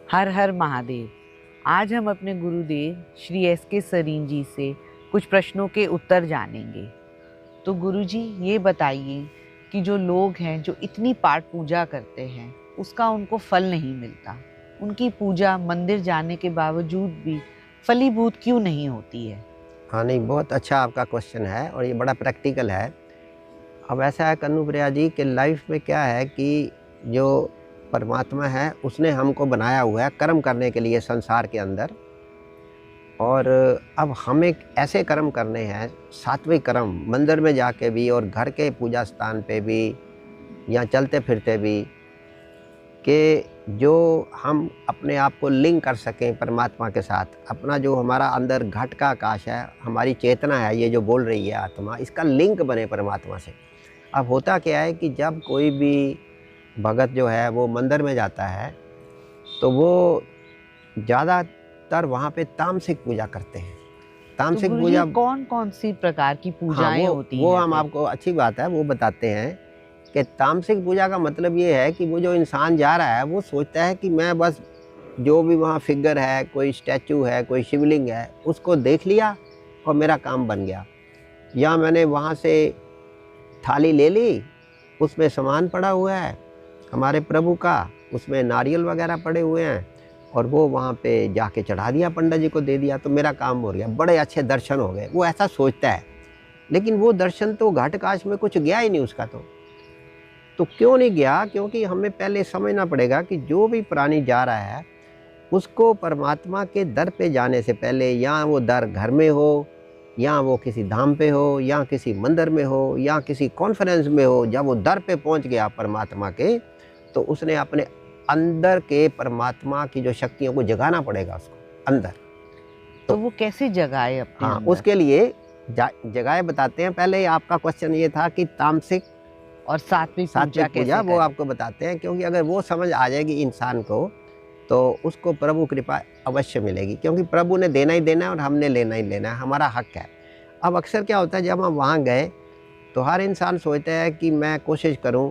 हर हर महादेव। आज हम अपने गुरुदेव श्री एस.के. सरीन जी से कुछ प्रश्नों के उत्तर जानेंगे। तो गुरुजी ये बताइए कि जो लोग हैं जो इतनी पाठ पूजा करते हैं उसका उनको फल नहीं मिलता, उनकी पूजा मंदिर जाने के बावजूद भी फलीभूत क्यों नहीं होती है? हाँ, नहीं, बहुत अच्छा आपका क्वेश्चन है और ये बड़ा प्रैक्टिकल है। अब ऐसा है कन्नूप्रिया जी कि लाइफ में क्या है कि जो परमात्मा है उसने हमको बनाया हुआ है कर्म करने के लिए संसार के अंदर। और अब हमें ऐसे कर्म करने हैं, सात्विक कर्म, मंदिर में जाके भी और घर के पूजा स्थान पे भी या चलते फिरते भी, कि जो हम अपने आप को लिंक कर सकें परमात्मा के साथ। अपना जो हमारा अंदर घट का आकाश है, हमारी चेतना है, ये जो बोल रही है आत्मा, इसका लिंक बने परमात्मा से। अब होता क्या है कि जब कोई भी भगत जो है वो मंदिर में जाता है तो वो ज़्यादातर वहाँ पे तामसिक पूजा करते हैं। तामसिक तो पूजा कौन कौन सी प्रकार की हाँ, पूजाएं होती वो हैं हम फिर? आपको अच्छी बात है वो बताते हैं कि तामसिक पूजा का मतलब ये है कि वो जो इंसान जा रहा है वो सोचता है कि मैं बस जो भी वहाँ फिगर है, कोई स्टैचू है, कोई शिवलिंग है, उसको देख लिया और मेरा काम बन गया। या मैंने वहाँ से थाली ले ली, उसमें सामान पड़ा हुआ है हमारे प्रभु का, उसमें नारियल वगैरह पड़े हुए हैं और वो वहाँ पे जाके चढ़ा दिया, पंडित जी को दे दिया, तो मेरा काम हो गया, बड़े अच्छे दर्शन हो गए। वो ऐसा सोचता है, लेकिन वो दर्शन तो घाट काश में कुछ गया ही नहीं उसका। तो क्यों नहीं गया? क्योंकि हमें पहले समझना पड़ेगा कि जो भी प्राणी जा रहा है उसको परमात्मा के दर पे जाने से पहले, या वो दर घर में हो, या वो किसी धाम पे हो, या किसी मंदिर में हो, या किसी कॉन्फ्रेंस में हो, जब वो दर पे पहुंच गया परमात्मा के, तो उसने अपने अंदर के परमात्मा की जो शक्तियों को जगाना पड़ेगा उसको अंदर। तो वो कैसे जगाए अपने हाँ, अंदर? उसके लिए जगह बताते हैं। पहले आपका क्वेश्चन ये था कि तामसिक और सात्विक पूजा कैसे पूजा, वो करें? आपको बताते हैं, क्योंकि अगर वो समझ आ जाएगी इंसान को तो उसको प्रभु कृपा अवश्य मिलेगी, क्योंकि प्रभु ने देना ही देना है और हमने लेना ही लेना है, हमारा हक है। अब अक्सर क्या होता है, जब हम वहाँ गए तो हर इंसान सोचता है कि मैं कोशिश करूँ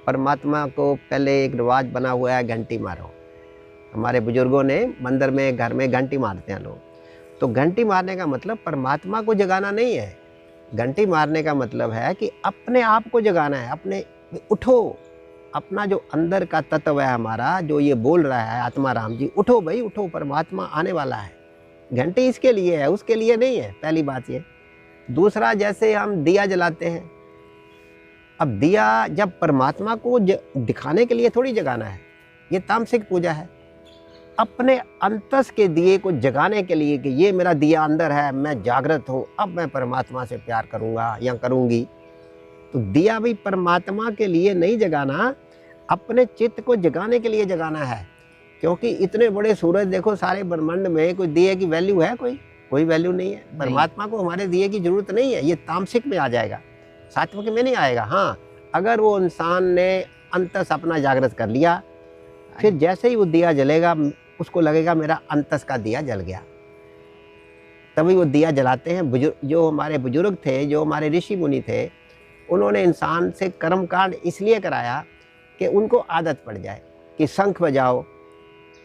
परमात्मा को, पहले एक रिवाज बना हुआ है घंटी मारो। हमारे बुजुर्गों ने मंदिर में, घर में घंटी मारते हैं लोग। तो घंटी मारने का मतलब परमात्मा को जगाना नहीं है। घंटी मारने का मतलब है कि अपने आप को जगाना है, अपने उठो, अपना जो अंदर का तत्व है हमारा, जो ये बोल रहा है आत्मा राम जी, उठो भाई उठो, परमात्मा आने वाला है। घंटी इसके लिए है, उसके लिए नहीं है, पहली बात ये। दूसरा, जैसे हम दिया जलाते हैं, अब दिया जब परमात्मा को दिखाने के लिए थोड़ी जगाना है, ये तामसिक पूजा है। अपने अंतस के दिए को जगाने के लिए कि ये मेरा दिया अंदर है, मैं जागृत हूँ, अब मैं परमात्मा से प्यार करूँगा या करूँगी। तो दिया भी परमात्मा के लिए नहीं जगाना, अपने चित्त को जगाने के लिए जगाना है। क्योंकि इतने बड़े सूरज देखो, सारे ब्रह्मांड में कोई दिए की वैल्यू है? कोई वैल्यू नहीं है। परमात्मा को हमारे दिए की जरूरत नहीं है। ये तामसिक में आ जाएगा, सात्विक में नहीं आएगा। हाँ, अगर वो इंसान ने अंतस अपना जागृत कर लिया, फिर जैसे ही वो दिया जलेगा उसको लगेगा मेरा अंतस का दिया जल गया, तभी वो दिया जलाते हैं। जो हमारे बुजुर्ग थे, जो हमारे ऋषि मुनि थे, उन्होंने इंसान से कर्मकांड इसलिए कराया कि उनको आदत पड़ जाए कि शंख बजाओ।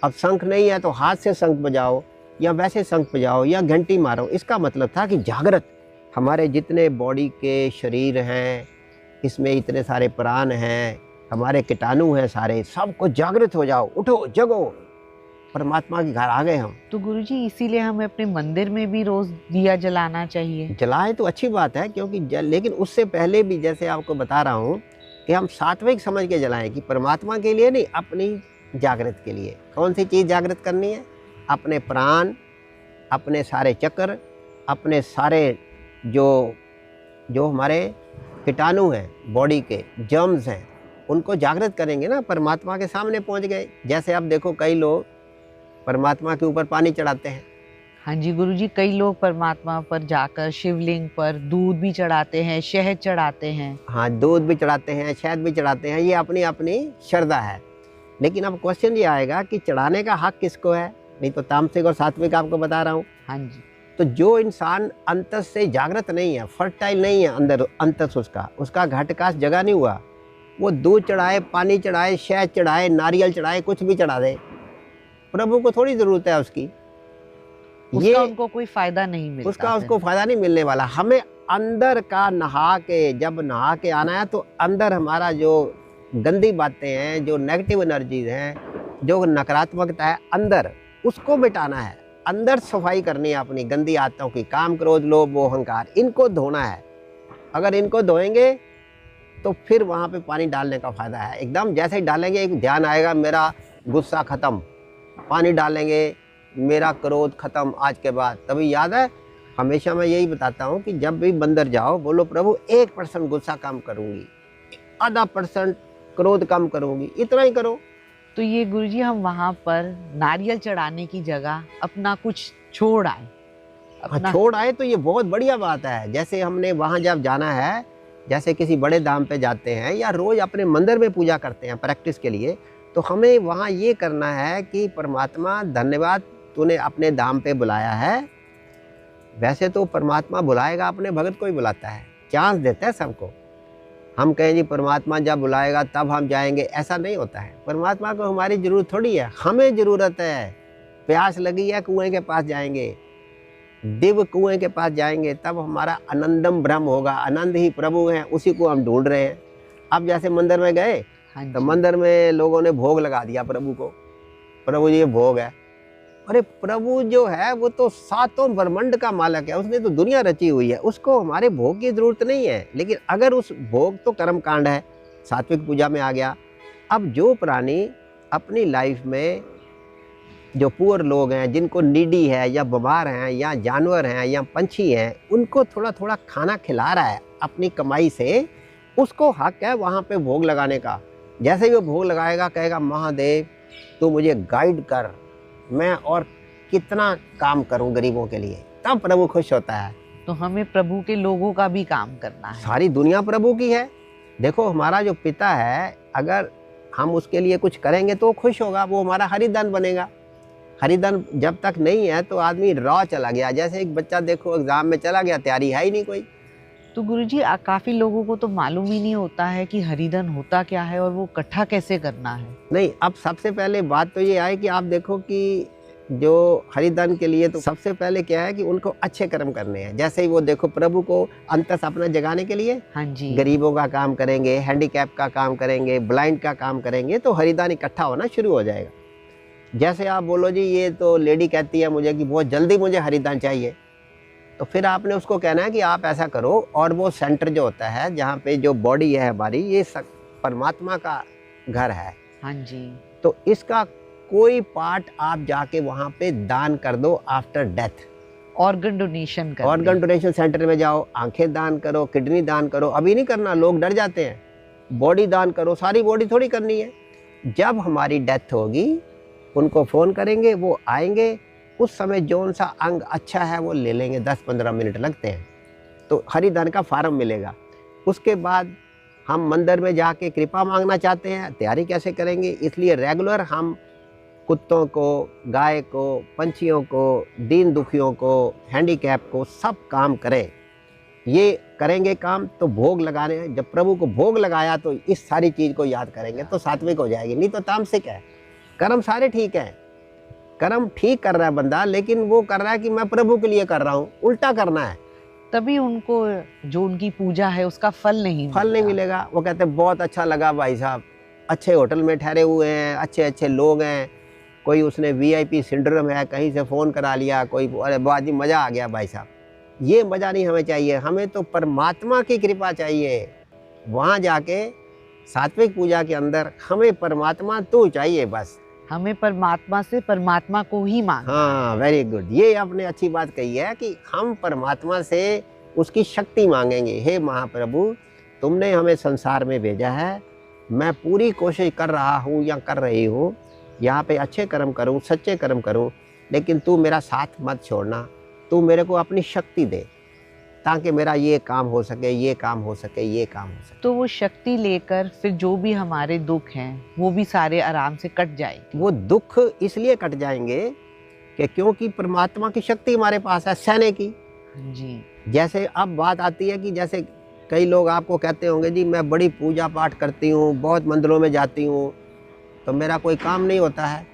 अब शंख नहीं है तो हाथ से शंख बजाओ, या वैसे शंख बजाओ, या घंटी मारो। इसका मतलब था कि जागृत, हमारे जितने बॉडी के शरीर हैं, इसमें इतने सारे प्राण हैं, हमारे कीटाणु हैं, सारे सबको जागृत हो जाओ, उठो जगो, परमात्मा के घर आ गए हम। तो गुरुजी इसीलिए हमें अपने मंदिर में भी रोज दिया जलाना चाहिए। जलाएं तो अच्छी बात है, क्योंकि लेकिन उससे पहले भी, जैसे आपको बता रहा हूँ, कि हम सात्विक समझ के जलाएं, कि परमात्मा के लिए नहीं, अपनी जागृत के लिए। कौन सी चीज़ जागृत करनी है? अपने प्राण, अपने सारे चक्र, अपने सारे जो हमारे कीटाणु हैं, बॉडी के जर्म्स हैं, उनको जागृत करेंगे ना, परमात्मा के सामने पहुंच गए। जैसे आप देखो, कई लोग परमात्मा के ऊपर पानी चढ़ाते हैं। हाँ जी गुरुजी, कई लोग परमात्मा पर जाकर शिवलिंग पर दूध भी चढ़ाते हैं, शहद चढ़ाते हैं। हाँ, दूध भी चढ़ाते हैं, शहद भी चढ़ाते हैं, ये अपनी अपनी श्रद्धा है। लेकिन अब क्वेश्चन ये आएगा कि चढ़ाने का हक किसको है? नहीं तो तामसिक और सात्विक आपको बता रहा हूँ। हाँ जी। तो जो इंसान अंतस से जागृत नहीं है, फर्टाइल नहीं है अंदर, अंतस उसका घटकाश जगा नहीं हुआ, वो दूध चढ़ाए, पानी चढ़ाए, शहद चढ़ाए, नारियल चढ़ाए, कुछ भी चढ़ा दे, प्रभु को थोड़ी ज़रूरत है उसकी, उसका उनको कोई फायदा नहीं मिलता, उसका उसको फायदा नहीं मिलने वाला। हमें अंदर का नहा के, जब नहा के आना है तो अंदर हमारा जो गंदी बातें हैं, जो नेगेटिव एनर्जीज हैं, जो नकारात्मकता है अंदर, उसको मिटाना है। अंदर सफाई करनी है अपनी गंदी आदतों की, काम क्रोध लोभ मोह अहंकार, इनको धोना है। अगर इनको धोएंगे तो फिर वहाँ पे पानी डालने का फायदा है। एकदम जैसे ही डालेंगे एक ध्यान आएगा, मेरा गुस्सा खत्म, पानी डालेंगे, मेरा क्रोध खत्म आज के बाद। तभी याद है, हमेशा मैं यही बताता हूँ कि जब भी मंदिर जाओ बोलो प्रभु 1% गुस्सा कम करूँगी, आधा % क्रोध कम करूँगी, इतना ही करो। तो ये गुरुजी हम वहाँ पर नारियल चढ़ाने की जगह अपना कुछ छोड़ आए, हाँ, छोड़ आए तो ये बहुत बढ़िया बात है। जैसे हमने वहाँ जब जाना है, जैसे किसी बड़े धाम पे जाते हैं या रोज़ अपने मंदिर में पूजा करते हैं प्रैक्टिस के लिए, तो हमें वहाँ ये करना है कि परमात्मा धन्यवाद तूने अपने धाम पे बुलाया है। वैसे तो परमात्मा बुलाएगा, अपने भगत को ही बुलाता है, चांस देता है सबको। हम कहें जी परमात्मा जब बुलाएगा तब हम जाएंगे, ऐसा नहीं होता है। परमात्मा को हमारी ज़रूरत थोड़ी है, हमें ज़रूरत है। प्यास लगी है, कुएं के पास जाएंगे, दिव्य कुएं के पास जाएंगे, तब हमारा आनंदम ब्रह्म होगा। आनंद ही प्रभु हैं, उसी को हम ढूंढ रहे हैं। अब जैसे मंदिर में गए तो मंदिर में लोगों ने भोग लगा दिया प्रभु को, प्रभु जी ये भोग है। अरे प्रभु जो है वो तो सातों ब्रह्मांड का मालिक है, उसने तो दुनिया रची हुई है, उसको हमारे भोग की जरूरत नहीं है। लेकिन अगर उस भोग तो कर्म कांड है, सात्विक पूजा में आ गया। अब जो प्राणी अपनी लाइफ में जो पुअर लोग हैं, जिनको नीडी है या बीमार हैं या जानवर हैं या पंछी हैं, उनको थोड़ा थोड़ा खाना खिला रहा है अपनी कमाई से, उसको हक है वहाँ पे भोग लगाने का। जैसे ही वो भोग लगाएगा कहेगा महादेव तू मुझे गाइड कर, मैं और कितना काम करूं गरीबों के लिए, तब प्रभु खुश होता है। तो हमें प्रभु के लोगों का भी काम करना है। सारी दुनिया प्रभु की है। देखो हमारा जो पिता है, अगर हम उसके लिए कुछ करेंगे तो खुश होगा, वो हमारा हरिधन बनेगा। हरिधन जब तक नहीं है तो आदमी रॉ चला गया। जैसे एक बच्चा देखो एग्जाम में चला गया, तैयारी है ही नहीं कोई। तो गुरुजी काफी लोगों को तो मालूम ही नहीं होता है कि हरिधन होता क्या है और वो इकट्ठा कैसे करना है। नहीं, अब सबसे पहले बात तो ये आए कि आप देखो कि जो हरिधन के लिए तो सबसे पहले क्या है कि उनको अच्छे कर्म करने हैं। जैसे ही वो देखो प्रभु को अंतर सपना जगाने के लिए, हाँ जी, गरीबों का काम करेंगे, हैंडीकैप का काम करेंगे, ब्लाइंड का काम करेंगे, तो हरिधन इकट्ठा होना शुरू हो जाएगा। जैसे आप बोलो जी ये तो लेडी कहती है मुझे कि बहुत जल्दी मुझे हरिधन चाहिए, तो फिर आपने उसको कहना है कि आप ऐसा करो, और वो सेंटर जो होता है जहाँ पे जो बॉडी है हमारी, ये परमात्मा का घर है। हाँ जी, तो इसका कोई पार्ट आप जाके वहाँ पे दान कर दो आफ्टर डेथ। ऑर्गन डोनेशन कर, ऑर्गन डोनेशन सेंटर में जाओ, आंखें दान करो, किडनी दान करो। अभी नहीं करना, लोग डर जाते हैं। बॉडी दान करो, सारी बॉडी थोड़ी करनी है। जब हमारी डेथ होगी उनको फ़ोन करेंगे, वो आएंगे, उस समय जौन सा अंग अच्छा है वो ले लेंगे, 10-15 मिनट लगते हैं, तो हरिधन का फार्म मिलेगा। उसके बाद हम मंदिर में जाके कृपा मांगना चाहते हैं, तैयारी कैसे करेंगे? इसलिए रेगुलर हम कुत्तों को, गाय को, पंछियों को, दीन दुखियों को, हैंडीकैप को, सब काम करें। ये करेंगे काम तो भोग लगाने, जब प्रभु को भोग लगाया तो इस सारी चीज़ को याद करेंगे तो सात्विक हो जाएगी, नहीं तो तामसिक है। कर्म सारे ठीक हैं, कर्म ठीक कर रहा है बंदा, लेकिन वो कर रहा है कि मैं प्रभु के लिए कर रहा हूँ, उल्टा करना है, तभी उनको जो उनकी पूजा है उसका फल नहीं मिलेगा। वो कहते हैं बहुत अच्छा लगा भाई साहब, अच्छे होटल में ठहरे हुए हैं, अच्छे अच्छे लोग हैं, कोई उसने VIP सिंड्रोम है, कहीं से फ़ोन करा लिया, कोई अरे बहुत ही मज़ा आ गया भाई साहब। ये मज़ा नहीं हमें चाहिए, हमें तो परमात्मा की कृपा चाहिए। वहाँ जाके सात्विक पूजा के अंदर हमें परमात्मा तो चाहिए, बस हमें परमात्मा से परमात्मा को ही मांगना। हाँ, वेरी गुड, ये आपने अच्छी बात कही है कि हम परमात्मा से उसकी शक्ति मांगेंगे। हे महाप्रभु, तुमने हमें संसार में भेजा है, मैं पूरी कोशिश कर रहा हूँ या कर रही हूँ, यहाँ पे अच्छे कर्म करूँ, सच्चे कर्म करूँ, लेकिन तू मेरा साथ मत छोड़ना, तू मेरे को अपनी शक्ति दे ताकि मेरा ये काम हो सके, ये काम हो सके, ये काम हो सके। तो वो शक्ति लेकर फिर जो भी हमारे दुख हैं वो भी सारे आराम से कट जाएंगे। वो दुख इसलिए कट जाएंगे कि क्योंकि परमात्मा की शक्ति हमारे पास है सहने की। जी, जैसे अब बात आती है कि जैसे कई लोग आपको कहते होंगे जी मैं बड़ी पूजा पाठ करती हूँ, बहुत मंदिरों में जाती हूँ, तो मेरा कोई काम नहीं होता है।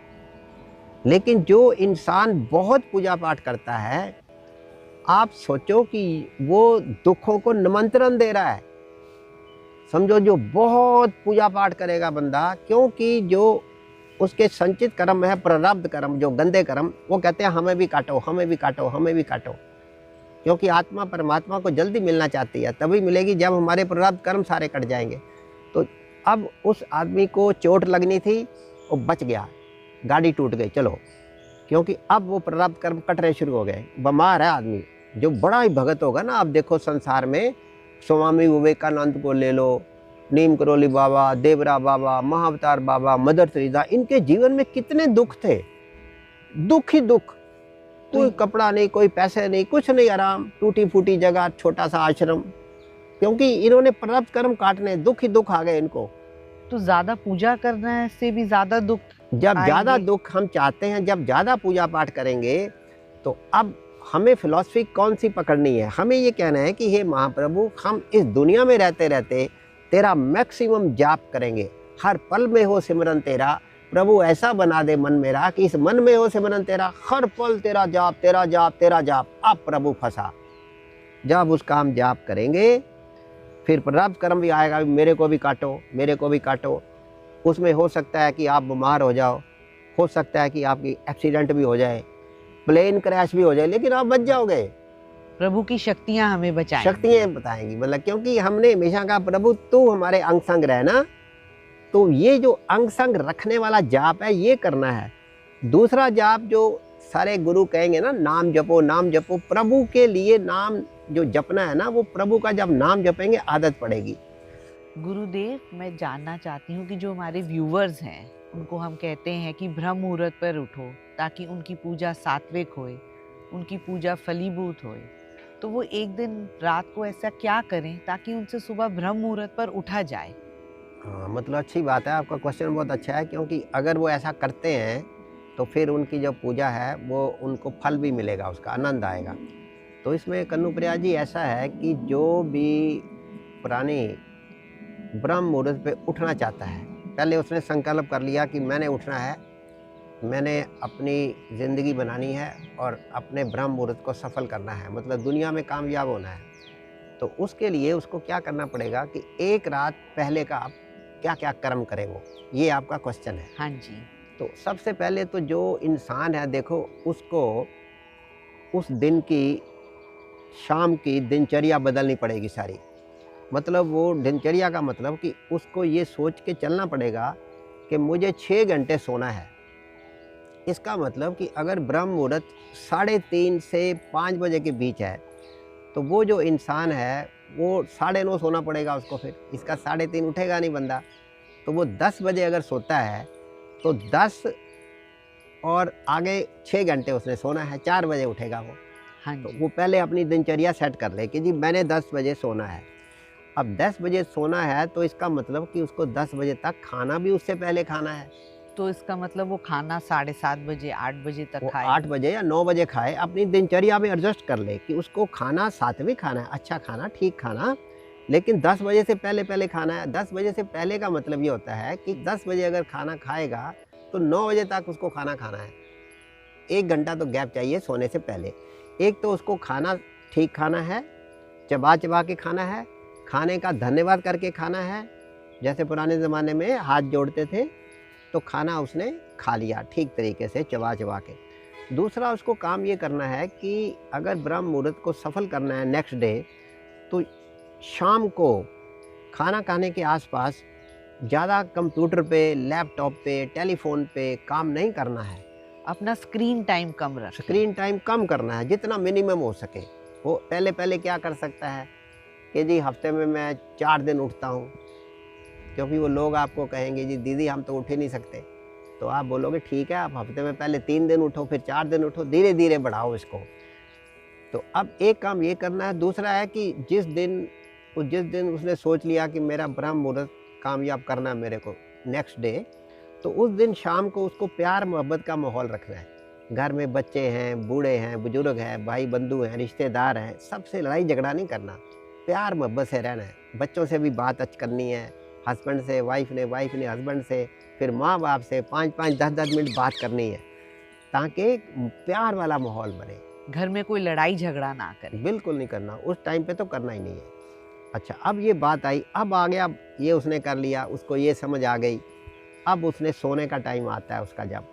लेकिन जो इंसान बहुत पूजा पाठ करता है, आप सोचो कि वो दुखों को निमंत्रण दे रहा है। समझो, जो बहुत पूजा पाठ करेगा बंदा, क्योंकि जो उसके संचित कर्म है, प्रारब्ध कर्म, जो गंदे कर्म, वो कहते हैं हमें भी काटो, हमें भी काटो, हमें भी काटो। क्योंकि आत्मा परमात्मा को जल्दी मिलना चाहती है, तभी मिलेगी जब हमारे प्रारब्ध कर्म सारे कट जाएंगे। तो अब उस आदमी को चोट लगनी थी, वो बच गया, गाड़ी टूट गई, चलो, क्योंकि अब वो प्रारब्ध कर्म कटने शुरू हो गए। बीमार है आदमी, जो बड़ा ही भगत होगा ना, आप देखो संसार में स्वामी विवेकानंद को ले लो, नीम करोली बाबा, देवरा बाबा, महाअवतार बाबा, मदर तेरेसा, इनके जीवन में कितने दुख थे, दुख ही दुख, कोई कपड़ा नहीं, कोई पैसे नहीं, कुछ नहीं, आराम, टूटी फूटी जगह, छोटा सा आश्रम, क्योंकि इन्होंने प्रारब्ध कर्म काटने, दुख ही दुख आ गए इनको। तो ज्यादा पूजा करने से भी ज्यादा दुख जब ज्यादा आएंगे। दुख हम चाहते हैं, जब ज्यादा पूजा पाठ करेंगे, तो अब हमें फिलॉसफी कौन सी पकड़नी है? हमें ये कहना है कि हे महाप्रभु, हम इस दुनिया में रहते रहते तेरा मैक्सिमम जाप करेंगे, हर पल में हो सिमरन तेरा। प्रभु ऐसा बना दे मन मेरा कि इस मन में हो सिमरन तेरा, हर पल तेरा जाप, तेरा जाप, तेरा जाप। अब प्रभु फंसा, जब उसका हम जाप करेंगे, फिर प्रारब्ध कर्म भी आएगा, मेरे को भी काटो, मेरे को भी काटो। उसमें हो सकता है कि आप बीमार हो जाओ, हो सकता है कि आपकी एक्सीडेंट भी हो जाए, प्लेन क्रैश भी हो जाए, लेकिन आप बच जाओगे। प्रभु की शक्तियां हमें बचाएंगी। शक्तियाँ बताएंगी, मतलब क्योंकि हमने हमेशा कहा प्रभु तू हमारे अंग संग रहना। तो ये जो अंग संग रखने वाला जाप है, ये करना है। दूसरा जाप जो सारे गुरु कहेंगे ना, नाम जपो, नाम जपो, प्रभु के लिए नाम जो जपना है ना, वो प्रभु का जब नाम जपेंगे आदत पड़ेगी। गुरुदेव, मैं जानना चाहती हूँ कि जो हमारे व्यूवर्स हैं, उनको हम कहते हैं कि ब्रह्म मुहूर्त पर उठो, ताकि उनकी पूजा सात्विक होए, उनकी पूजा फलीभूत होए। तो वो एक दिन रात को ऐसा क्या करें ताकि उनसे सुबह ब्रह्म मुहूर्त पर उठा जाए? हाँ, मतलब अच्छी बात है, आपका क्वेश्चन बहुत अच्छा है, क्योंकि अगर वो ऐसा करते हैं तो फिर उनकी जो पूजा है वो उनको फल भी मिलेगा, उसका आनंद आएगा। तो इसमें कन्नुप्रिया जी ऐसा है कि जो भी प्राणी ब्रह्म मुहूर्त पे उठना चाहता है, पहले उसने संकल्प कर लिया कि मैंने उठना है, मैंने अपनी ज़िंदगी बनानी है और अपने ब्रह्म मुहूर्त को सफल करना है, मतलब दुनिया में कामयाब होना है। तो उसके लिए उसको क्या करना पड़ेगा कि एक रात पहले का आप क्या क्या कर्म करें, वो ये आपका क्वेश्चन है। हाँ जी। तो सबसे पहले तो जो इंसान है, देखो, उसको उस दिन की शाम की दिनचर्या बदलनी पड़ेगी सारी। मतलब वो दिनचर्या का मतलब कि उसको ये सोच के चलना पड़ेगा कि मुझे 6 घंटे सोना है। इसका मतलब कि अगर ब्रह्म मुहूर्त 3:30 से 5 बजे के बीच है, तो वो जो इंसान है वो 9:30 सोना पड़ेगा उसको। फिर इसका 3:30 उठेगा नहीं बंदा। तो वो 10 बजे अगर सोता है तो 10 और आगे 6 घंटे उसने सोना है, 4 बजे उठेगा वो। हाँ तो जी। वो पहले अपनी दिनचर्या सेट कर ले कि जी मैंने 10 बजे सोना है। अब 10 बजे सोना है तो इसका मतलब कि उसको 10 बजे तक खाना भी उससे पहले खाना है। तो इसका मतलब वो खाना 7:30 बजे 8 बजे तक वो खाए। 8 बजे या 9 बजे खाए, अपनी दिनचर्या में एडजस्ट कर ले कि उसको खाना सात्विक खाना है, अच्छा खाना, ठीक खाना, लेकिन 10 बजे से पहले पहले खाना है। 10 बजे से पहले का मतलब ये होता है कि 10 बजे अगर खाना खाएगा तो 9 बजे तक उसको खाना खाना है। 1 घंटा तो गैप चाहिए सोने से पहले। एक तो उसको खाना ठीक खाना है, चबा चबा के खाना है, खाने का धन्यवाद करके खाना है, जैसे पुराने ज़माने में हाथ जोड़ते थे, तो खाना उसने खा लिया ठीक तरीके से चबा चबा के। दूसरा उसको काम ये करना है कि अगर ब्रह्म मुहूर्त को सफल करना है नेक्स्ट डे, तो शाम को खाना खाने के आसपास ज़्यादा कंप्यूटर पे, लैपटॉप पे, टेलीफोन पे काम नहीं करना है। अपना स्क्रीन टाइम कम रखें। स्क्रीन टाइम कम करना है, जितना मिनिमम हो सके। वो पहले पहले क्या कर सकता है कि जी हफ्ते में मैं 4 दिन उठता हूँ, क्योंकि वो लोग आपको कहेंगे जी दीदी हम तो उठ ही नहीं सकते। तो आप बोलोगे ठीक है, आप हफ्ते में पहले 3 दिन उठो, फिर 4 दिन उठो, धीरे धीरे बढ़ाओ इसको। तो अब एक काम ये करना है। दूसरा है कि जिस दिन उसने सोच लिया कि मेरा ब्रह्म मुहूर्त कामयाब करना है मेरे को नेक्स्ट डे, तो उस दिन शाम को उसको प्यार मोहब्बत का माहौल रखना है। घर में बच्चे हैं, बूढ़े हैं, बुजुर्ग हैं, भाई बंधु हैं, रिश्तेदार हैं, सबसे लड़ाई झगड़ा नहीं करना, प्यार मोहब्बत से रहना है। बच्चों से भी बात करनी है, हस्बैंड से वाइफ ने हस्बैंड से, फिर माँ बाप से 5-5, 10-10 मिनट बात करनी है। ताकि प्यार वाला माहौल बने। घर में कोई लड़ाई झगड़ा ना करे। बिल्कुल नहीं करना, उस टाइम पे तो करना ही नहीं है। अच्छा, अब ये बात आई, अब आ गया, ये उसने कर लिया, उसको ये समझ आ गई। अब उसने सोने का टाइम आता है उसका, जब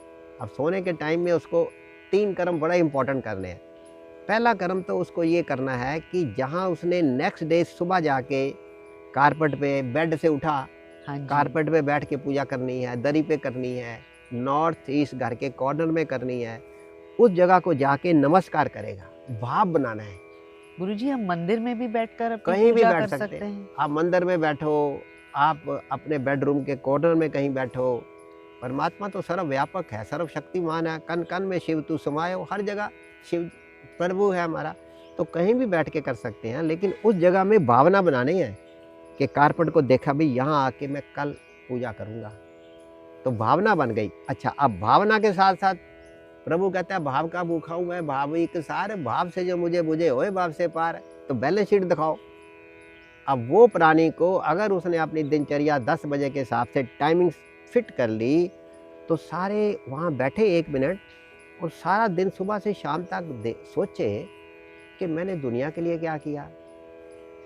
अब सोने के टाइम में उसको 3 कर्म बड़ा इंपॉर्टेंट करने हैं। पहला कर्म तो उसको ये करना है कि जहाँ उसने नेक्स्ट डे सुबह जाके कारपेट पे बेड से उठा, हाँ जी। कारपेट पे बैठ के पूजा करनी है, दरी पे करनी है, नॉर्थ ईस्ट घर के कॉर्नर में करनी है, उस जगह को जाके नमस्कार करेगा, भाव बनाना है। गुरुजी, हम मंदिर में भी बैठकर अपनी कहीं भी पूजा बैठ कर सकते सकते हैं। आप मंदिर में बैठो, आप अपने बेडरूम के कॉर्नर में कहीं बैठो। परमात्मा तो सर्वव्यापक है, सर्वशक्तिमान है, कण कण में शिव तू समायो, हर जगह शिव प्रभु है हमारा। तो कहीं भी बैठ के कर सकते हैं, लेकिन उस जगह में भावना बनानी है कि कारपेट को देखा भी यहाँ आके मैं कल पूजा करूँगा, तो भावना बन गई। अच्छा, अब भावना के साथ साथ प्रभु कहता है भाव का भूखा हूँ मैं, भाविक सार, भाव से जो मुझे बुझे होए भाव से पार। तो बैलेंस शीट दिखाओ। अब वो प्राणी को अगर उसने अपनी दिनचर्या 10 बजे के हिसाब से टाइमिंग फिट कर ली, तो सारे वहाँ बैठे 1 मिनट और सारा दिन सुबह से शाम तक सोचे कि मैंने दुनिया के लिए क्या किया,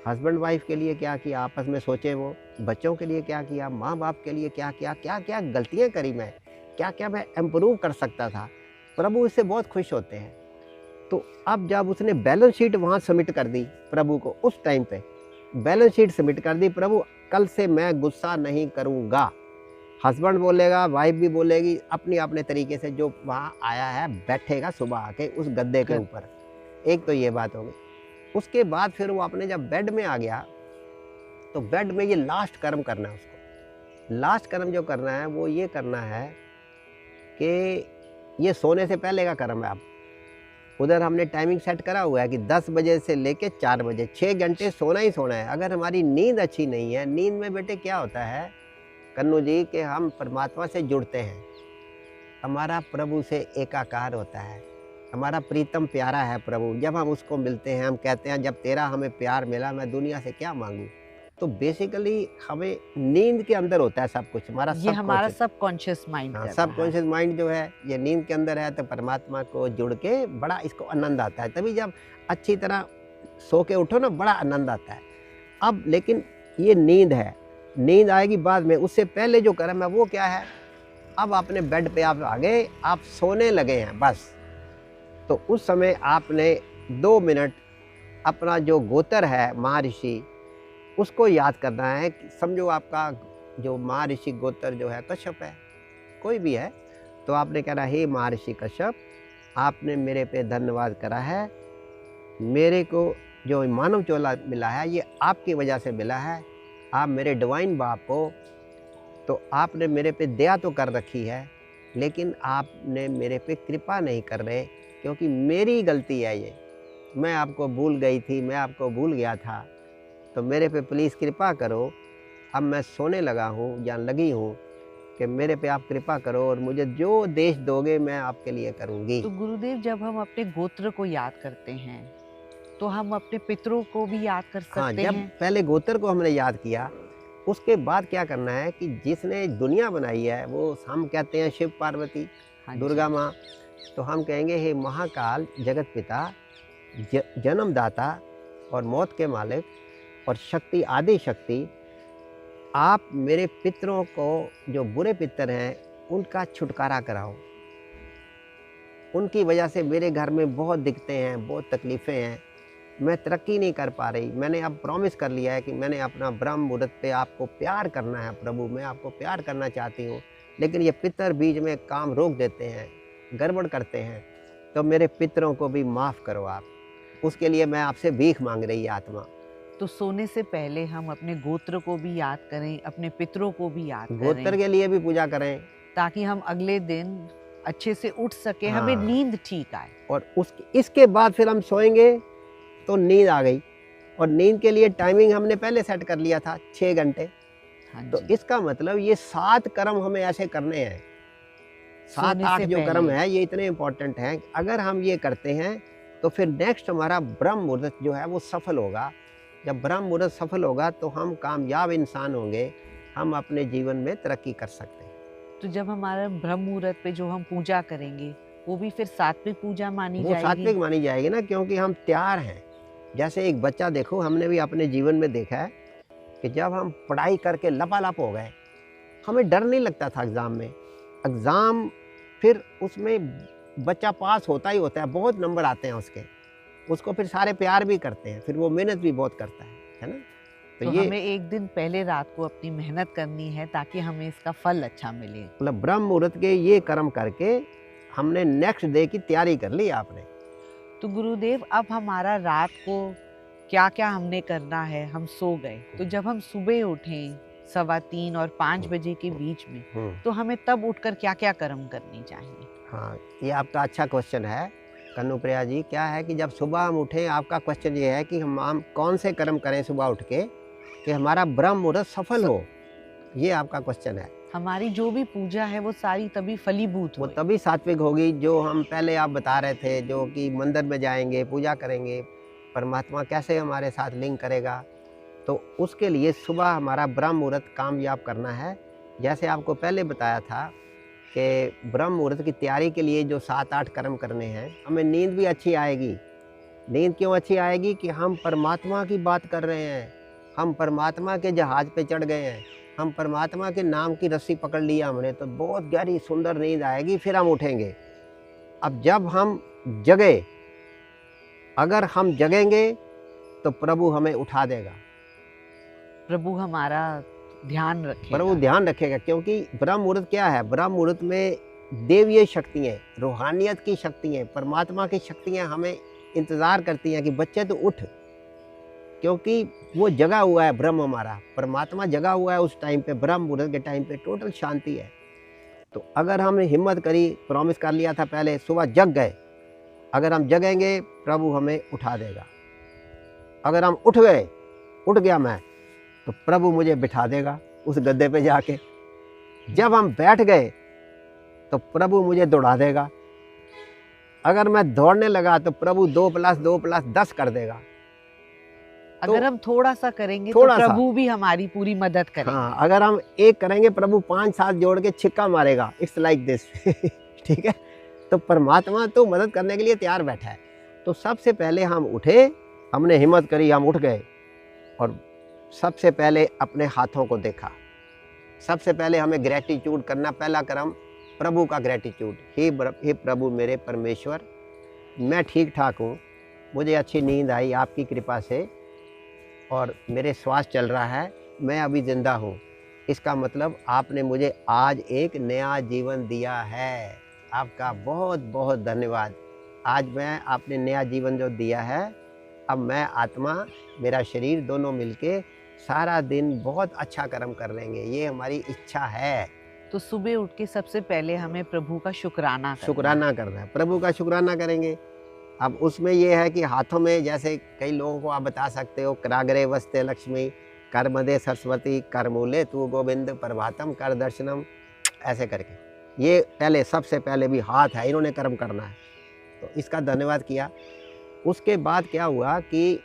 हस्बैंड वाइफ के लिए क्या किया, आपस में सोचे वो, बच्चों के लिए क्या किया, माँ बाप के लिए क्या किया, क्या क्या गलतियाँ करी मैं, क्या क्या मैं इम्प्रूव कर सकता था। प्रभु इससे बहुत खुश होते हैं। तो अब जब उसने बैलेंस शीट वहाँ सबमिट कर दी प्रभु को, उस टाइम पे बैलेंस शीट सबमिट कर दी, प्रभु कल से मैं गुस्सा नहीं करूँगा। हस्बैंड बोलेगा, वाइफ भी बोलेगी, अपनी अपने तरीके से जो वहाँ आया है बैठेगा सुबह आके उस गद्दे के ऊपर। एक तो ये बात हो गई। उसके बाद फिर वो अपने जब बेड में आ गया, तो बेड में ये लास्ट कर्म करना है उसको। लास्ट कर्म जो करना है वो ये करना है कि ये सोने से पहले का कर्म है। अब उधर हमने टाइमिंग सेट करा हुआ है कि 10 बजे से लेके 4 बजे 6 घंटे सोना ही सोना है। अगर हमारी नींद अच्छी नहीं है, नींद में बेटे क्या होता है कन्नू जी, कि हम परमात्मा से जुड़ते हैं, हमारा प्रभु से एकाकार होता है, हमारा प्रीतम प्यारा है प्रभु। जब हम उसको मिलते हैं, हम कहते हैं जब तेरा हमें प्यार मिला मैं दुनिया से क्या मांगू। तो बेसिकली हमें नींद के अंदर होता है सब कुछ, हमारा ये हमारा सबकॉन्शियस माइंड। हाँ, सबकॉन्शियस माइंड जो है ये नींद के अंदर है। तो परमात्मा को जुड़ के बड़ा इसको आनंद आता है। तभी जब अच्छी तरह सो के उठो ना, बड़ा आनंद आता है। अब लेकिन ये नींद है, नींद आएगी बाद में। उससे पहले जो कर्म है वो क्या है, अब अपने बेड पे आप आ गए, आप सोने लगे हैं बस। तो उस समय आपने 2 मिनट अपना जो गोत्र है महर्षि, उसको याद करना है। समझो आपका जो महर्षि गोत्र जो है कश्यप है, कोई भी है, तो आपने कहना, हे महर्षि कश्यप, आपने मेरे पे धन्यवाद करा है, मेरे को जो मानव चोला मिला है ये आपकी वजह से मिला है। आप मेरे डिवाइन बाप हो, तो आपने मेरे पे दया तो कर रखी है, लेकिन आपने मेरे पे कृपा नहीं कर रहे, क्योंकि मेरी गलती है ये। मैं आपको भूल गई थी, मैं आपको भूल गया था, तो मेरे पे प्लीज़ कृपा करो। अब मैं सोने लगा हूँ या लगी हूँ कि मेरे पे आप कृपा करो और मुझे जो देश दोगे मैं आपके लिए करूँगी। तो गुरुदेव, जब हम अपने गोत्र को याद करते हैं तो हम अपने पितरों को भी याद कर सकते हाँ, हैं। जब पहले गोत्र को हमने याद किया, उसके बाद क्या करना है कि जिसने दुनिया बनाई है वो हम कहते हैं शिव पार्वती, हाँ जी। दुर्गा माँ। तो हम कहेंगे, हे महाकाल जगत पिता, जन्मदाता और मौत के मालिक और शक्ति, आदि शक्ति, आप मेरे पितरों को, जो बुरे पितर हैं, उनका छुटकारा कराओ। उनकी वजह से मेरे घर में बहुत दिक्कतें हैं, बहुत तकलीफ़ें हैं, मैं तरक्की नहीं कर पा रही। मैंने अब प्रॉमिस कर लिया है कि मैंने अपना ब्रह्म मुहूर्त पे आपको प्यार करना है प्रभु, मैं आपको प्यार करना चाहती हूँ, लेकिन ये पितर बीच में काम रोक देते हैं, गड़बड़ करते हैं। तो मेरे पितरों को भी माफ़ करो आप। उसके लिए मैं आपसे भीख मांग रही है आत्मा। तो सोने से पहले हम अपने गोत्र को भी याद करें, अपने पितरों को भी याद गोत्र करें, के लिए भी पूजा करें, ताकि हम अगले दिन अच्छे से उठ सके, हाँ। हमें नींद ठीक आए। और इसके बाद फिर हम सोएंगे तो नींद आ गई। और नींद के लिए टाइमिंग हमने पहले सेट कर लिया था 6 घंटे। हाँ तो जी। इसका मतलब ये 7 कर्म हमें ऐसे करने हैं। 7-8 जो कर्म है ये इतने इम्पोर्टेंट हैं। अगर हम ये करते हैं तो फिर नेक्स्ट हमारा ब्रह्म मुहूर्त जो है वो सफल होगा। जब ब्रह्म मुहूर्त सफल होगा तो हम कामयाब इंसान होंगे, हम अपने जीवन में तरक्की कर सकते हैं। तो जब हमारा ब्रह्म मुहूर्त पे जो हम पूजा करेंगे वो भी फिर सात्विक पूजा मानी वो जाएगी। सात्विक मानी जाएगी ना, क्योंकि हम तैयार हैं। जैसे एक बच्चा देखो, हमने भी अपने जीवन में देखा है कि जब हम पढ़ाई करके लपालप हो गए, हमें डर नहीं लगता था एग्ज़ाम में। एग्ज़ाम फिर उसमें बच्चा पास होता ही होता है, बहुत नंबर आते हैं उसको फिर सारे प्यार भी करते हैं, फिर वो मेहनत भी बहुत करता है ना। तो ये हमें एक दिन पहले रात को अपनी मेहनत करनी है ताकि हमें इसका फल अच्छा मिले। मतलब ब्रह्म मुहूर्त के ये कर्म करके हमने नेक्स्ट डे की तैयारी कर ली आपने। तो गुरुदेव, अब हमारा रात को क्या क्या हमने करना है, हम सो गए, तो जब हम सुबह उठें 3:15 और 5 बजे के बीच में, तो हमें तब उठकर क्या क्या कर्म करनी चाहिए? हाँ, ये आपका अच्छा क्वेश्चन है कन्नुप्रिया जी। क्या है कि जब सुबह हम उठें, आपका क्वेश्चन ये है कि हम कौन से कर्म करें सुबह उठ के कि हमारा ब्रह्म मुहूर्त सफल हो, ये आपका क्वेश्चन है। हमारी जो भी पूजा है वो सारी तभी फलीभूत वो होगी। तभी सात्विक होगी, जो हम पहले आप बता रहे थे, जो कि मंदिर में जाएंगे, पूजा करेंगे, परमात्मा कैसे हमारे साथ लिंक करेगा। तो उसके लिए सुबह हमारा ब्रह्म मुहूर्त कामयाब करना है। जैसे आपको पहले बताया था कि ब्रह्म मुहूर्त की तैयारी के लिए जो 7-8 कर्म करने हैं, हमें नींद भी अच्छी आएगी। नींद क्यों अच्छी आएगी कि हम परमात्मा की बात कर रहे हैं, हम परमात्मा के जहाज पे चढ़ गए हैं, हम परमात्मा के नाम की रस्सी पकड़ लिया हमने, तो बहुत गहरी सुंदर नींद आएगी, फिर हम उठेंगे। अब जब हम जगे, अगर हम जगेंगे तो प्रभु हमें उठा देगा, प्रभु हमारा ध्यान रखेगा। प्रभु ध्यान रखेगा। क्योंकि ब्रह्म मुहूर्त क्या है, ब्रह्म मुहूर्त में देवीय शक्तियाँ, रूहानियत की शक्तियाँ, परमात्मा की शक्तियाँ हमें इंतज़ार करती हैं कि बच्चे तो उठ, क्योंकि वो जगा हुआ है ब्रह्म, हमारा परमात्मा जगा हुआ है उस टाइम पे। ब्रह्म मुहूर्त के टाइम पे टोटल शांति है। तो अगर हमने हिम्मत करी, प्रॉमिस कर लिया था पहले, सुबह जग गए, अगर हम जगेंगे प्रभु हमें उठा देगा। अगर हम उठ गए, उठ गया मैं, तो प्रभु मुझे बिठा देगा उस गद्दे पे जाके। जब हम बैठ गए तो प्रभु मुझे दौड़ा देगा। अगर मैं दौड़ने लगा तो प्रभु 2+2+10 कर देगा। अगर हम थोड़ा सा करेंगे तो थोड़ा सा, प्रभु भी हमारी पूरी मदद करेंगे। हाँ, अगर हम एक करेंगे प्रभु 5-7 जोड़ के छिक्का मारेगा। It's like this. ठीक है, तो परमात्मा तो मदद करने के लिए तैयार बैठा है। तो सबसे पहले हम उठे, हमने हिम्मत करी, हम उठ गए और सबसे पहले अपने हाथों को देखा। सबसे पहले हमें ग्रेटिट्यूड करना, पहला कर्म प्रभु का ग्रेटिट्यूड। हे प्रभु मेरे परमेश्वर, मैं ठीक ठाक हूँ, मुझे अच्छी नींद आई आपकी कृपा से, और मेरे श्वास चल रहा है, मैं अभी ज़िंदा हूँ। इसका मतलब आपने मुझे आज एक नया जीवन दिया है। आपका बहुत बहुत धन्यवाद। आज मैं, आपने नया जीवन जो दिया है, अब मैं आत्मा, मेरा शरीर दोनों मिलके सारा दिन बहुत अच्छा कर्म कर लेंगे, ये हमारी इच्छा है। तो सुबह उठ के सबसे पहले हमें प्रभु का शुक्राना करना है, प्रभु का शुक्राना करेंगे। अब उसमें ये है कि हाथों में, जैसे कई लोगों को आप बता सकते हो, कराग्रे वस्ते लक्ष्मी, कर मदे सरस्वती, कर मूले तू गोविंद, प्रभातम कर दर्शनम, ऐसे करके। ये पहले, सबसे पहले भी हाथ है, इन्होंने कर्म करना है, तो इसका धन्यवाद किया। उसके बाद क्या हुआ कि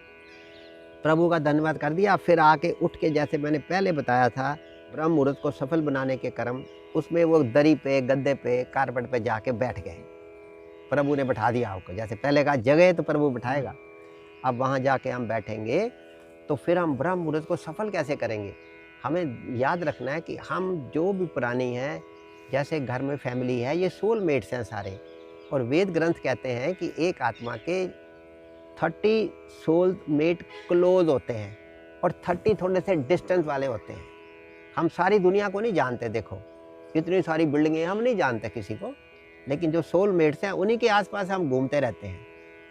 प्रभु का धन्यवाद कर दिया, फिर आके उठ के, जैसे मैंने पहले बताया था, ब्रह्म मुहूर्त को सफल बनाने के कर्म, उसमें वो दरी पे, गद्दे पे, कारपेट पे जाके बैठ गए। प्रभु ने बैठा दिया आपको, जैसे पहले कहा जगह तो प्रभु बैठाएगा। अब वहाँ जाके हम बैठेंगे, तो फिर हम ब्रह्म मुहूर्त को सफल कैसे करेंगे। हमें याद रखना है कि हम जो भी प्राणी हैं, जैसे घर में फैमिली है, ये सोलमेट्स हैं सारे। और वेद ग्रंथ कहते हैं कि एक आत्मा के 30 सोलमेट क्लोज होते हैं और 30 थोड़े से डिस्टेंस वाले होते हैं। हम सारी दुनिया को नहीं जानते, देखो इतनी सारी बिल्डिंगें हम नहीं जानते किसी को, लेकिन जो सोलमेट्स हैं उन्हीं के आसपास हम घूमते रहते हैं।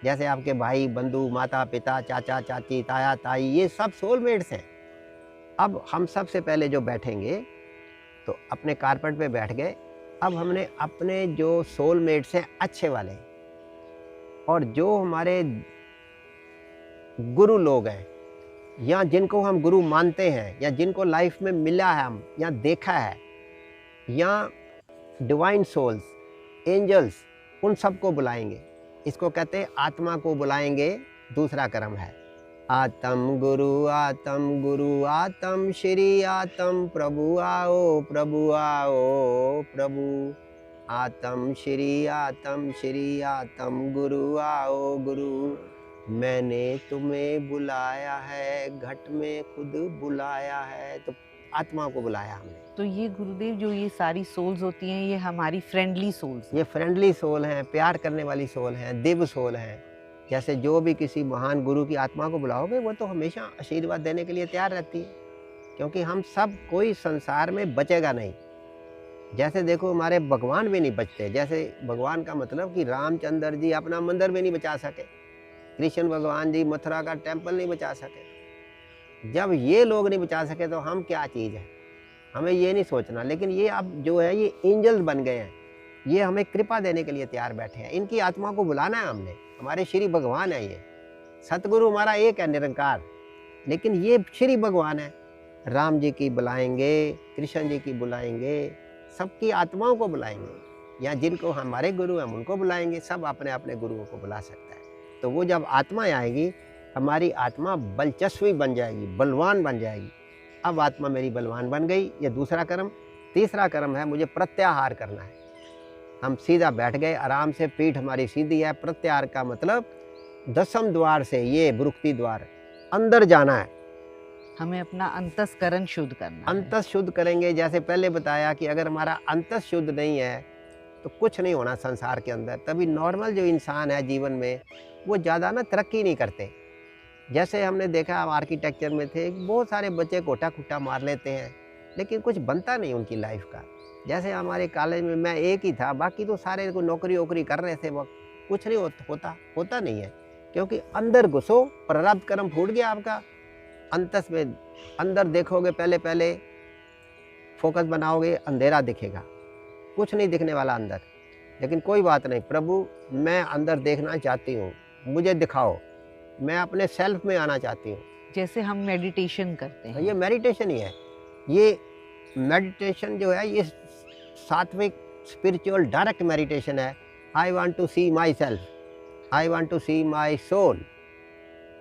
जैसे आपके भाई बंधु, माता पिता, चाचा चाची, ताया ताई, ये सब सोलमेट्स हैं। अब हम सबसे पहले जो बैठेंगे, तो अपने कारपेट पे बैठ गए। अब हमने अपने जो सोलमेट्स हैं अच्छे वाले, और जो हमारे गुरु लोग हैं, या जिनको हम गुरु मानते हैं, या जिनको लाइफ में मिला है, हम या देखा है, या डिवाइन सोल्स, एंजल्स, उन सबको बुलाएंगे। इसको कहते हैं आत्मा को बुलाएंगे। दूसरा कर्म है आत्म गुरु, आत्म गुरु, आत्म श्री, आत्म प्रभु आओ, प्रभु आओ प्रभु। आतम श्री आतम गुरु आओ गुरु, मैंने तुम्हें बुलाया है, घट में खुद बुलाया है। तो आत्मा को बुलाया हमने। तो ये गुरुदेव जो ये सारी सोल्स होती हैं, ये हमारी फ्रेंडली सोल्स, ये फ्रेंडली सोल हैं, प्यार करने वाली सोल हैं, दिव्य सोल हैं। जैसे जो भी किसी महान गुरु की आत्मा को बुलाओगे वो तो हमेशा आशीर्वाद देने के लिए तैयार रहती है, क्योंकि हम सब कोई संसार में बचेगा नहीं। जैसे देखो हमारे भगवान भी नहीं बचते। जैसे भगवान का मतलब कि रामचंद्र जी अपना मंदिर भी नहीं बचा सके, कृष्ण भगवान जी मथुरा का टेम्पल नहीं बचा सके। जब ये लोग नहीं बचा सके तो हम क्या चीज़ है, हमें ये नहीं सोचना। लेकिन ये अब जो है ये एंजल्स बन गए हैं, ये हमें कृपा देने के लिए तैयार बैठे हैं। इनकी आत्मा को बुलाना है हमने। हमारे श्री भगवान है, ये सतगुरु हमारा एक है निरंकार, लेकिन ये श्री भगवान है। राम जी की बुलाएंगे, कृष्ण जी की बुलाएंगे, सबकी आत्माओं को बुलाएंगे, या जिनको हमारे गुरु हैं उनको बुलाएंगे। सब अपने अपने गुरुओं को बुला सकता है। तो वो जब आत्मा आएगी, हमारी आत्मा बलचस्वी बन जाएगी, बलवान बन जाएगी। अब आत्मा मेरी बलवान बन गई, ये दूसरा कर्म। तीसरा कर्म है मुझे प्रत्याहार करना है। हम सीधा बैठ गए आराम से, पीठ हमारी सीधी है। प्रत्याहार का मतलब 10वें द्वार से, ये ब्रुक्ति द्वार, अंदर जाना है। हमें अपना अंतस्करण शुद्ध करना है। अंतस शुद्ध करेंगे। जैसे पहले बताया कि अगर हमारा अंतस शुद्ध नहीं है तो कुछ नहीं होना संसार के अंदर। तभी नॉर्मल जो इंसान है जीवन में वो ज़्यादा ना तरक्की नहीं करते। जैसे हमने देखा, हम आर्किटेक्चर में थे, बहुत सारे बच्चे कोटा खुट्टा मार लेते हैं, लेकिन कुछ बनता नहीं उनकी लाइफ का। जैसे हमारे कॉलेज में मैं एक ही था, बाकी तो सारे को नौकरी वोकरी कर रहे थे, वक्त कुछ नहीं होता नहीं है। क्योंकि अंदर घुसो, प्रारब्ध कर्म फूट गया आपका। अंतस में अंदर देखोगे, पहले फोकस बनाओगे, अंधेरा दिखेगा, कुछ नहीं दिखने वाला अंदर। लेकिन कोई बात नहीं, प्रभु मैं अंदर देखना चाहती हूँ, मुझे दिखाओ, मैं अपने सेल्फ में आना चाहती हूँ। जैसे हम मेडिटेशन करते हैं, ये मेडिटेशन ही है। ये मेडिटेशन जो है ये सात्विक स्पिरिचुअल डायरेक्ट मेडिटेशन है। I want to see my self, I want to see my soul.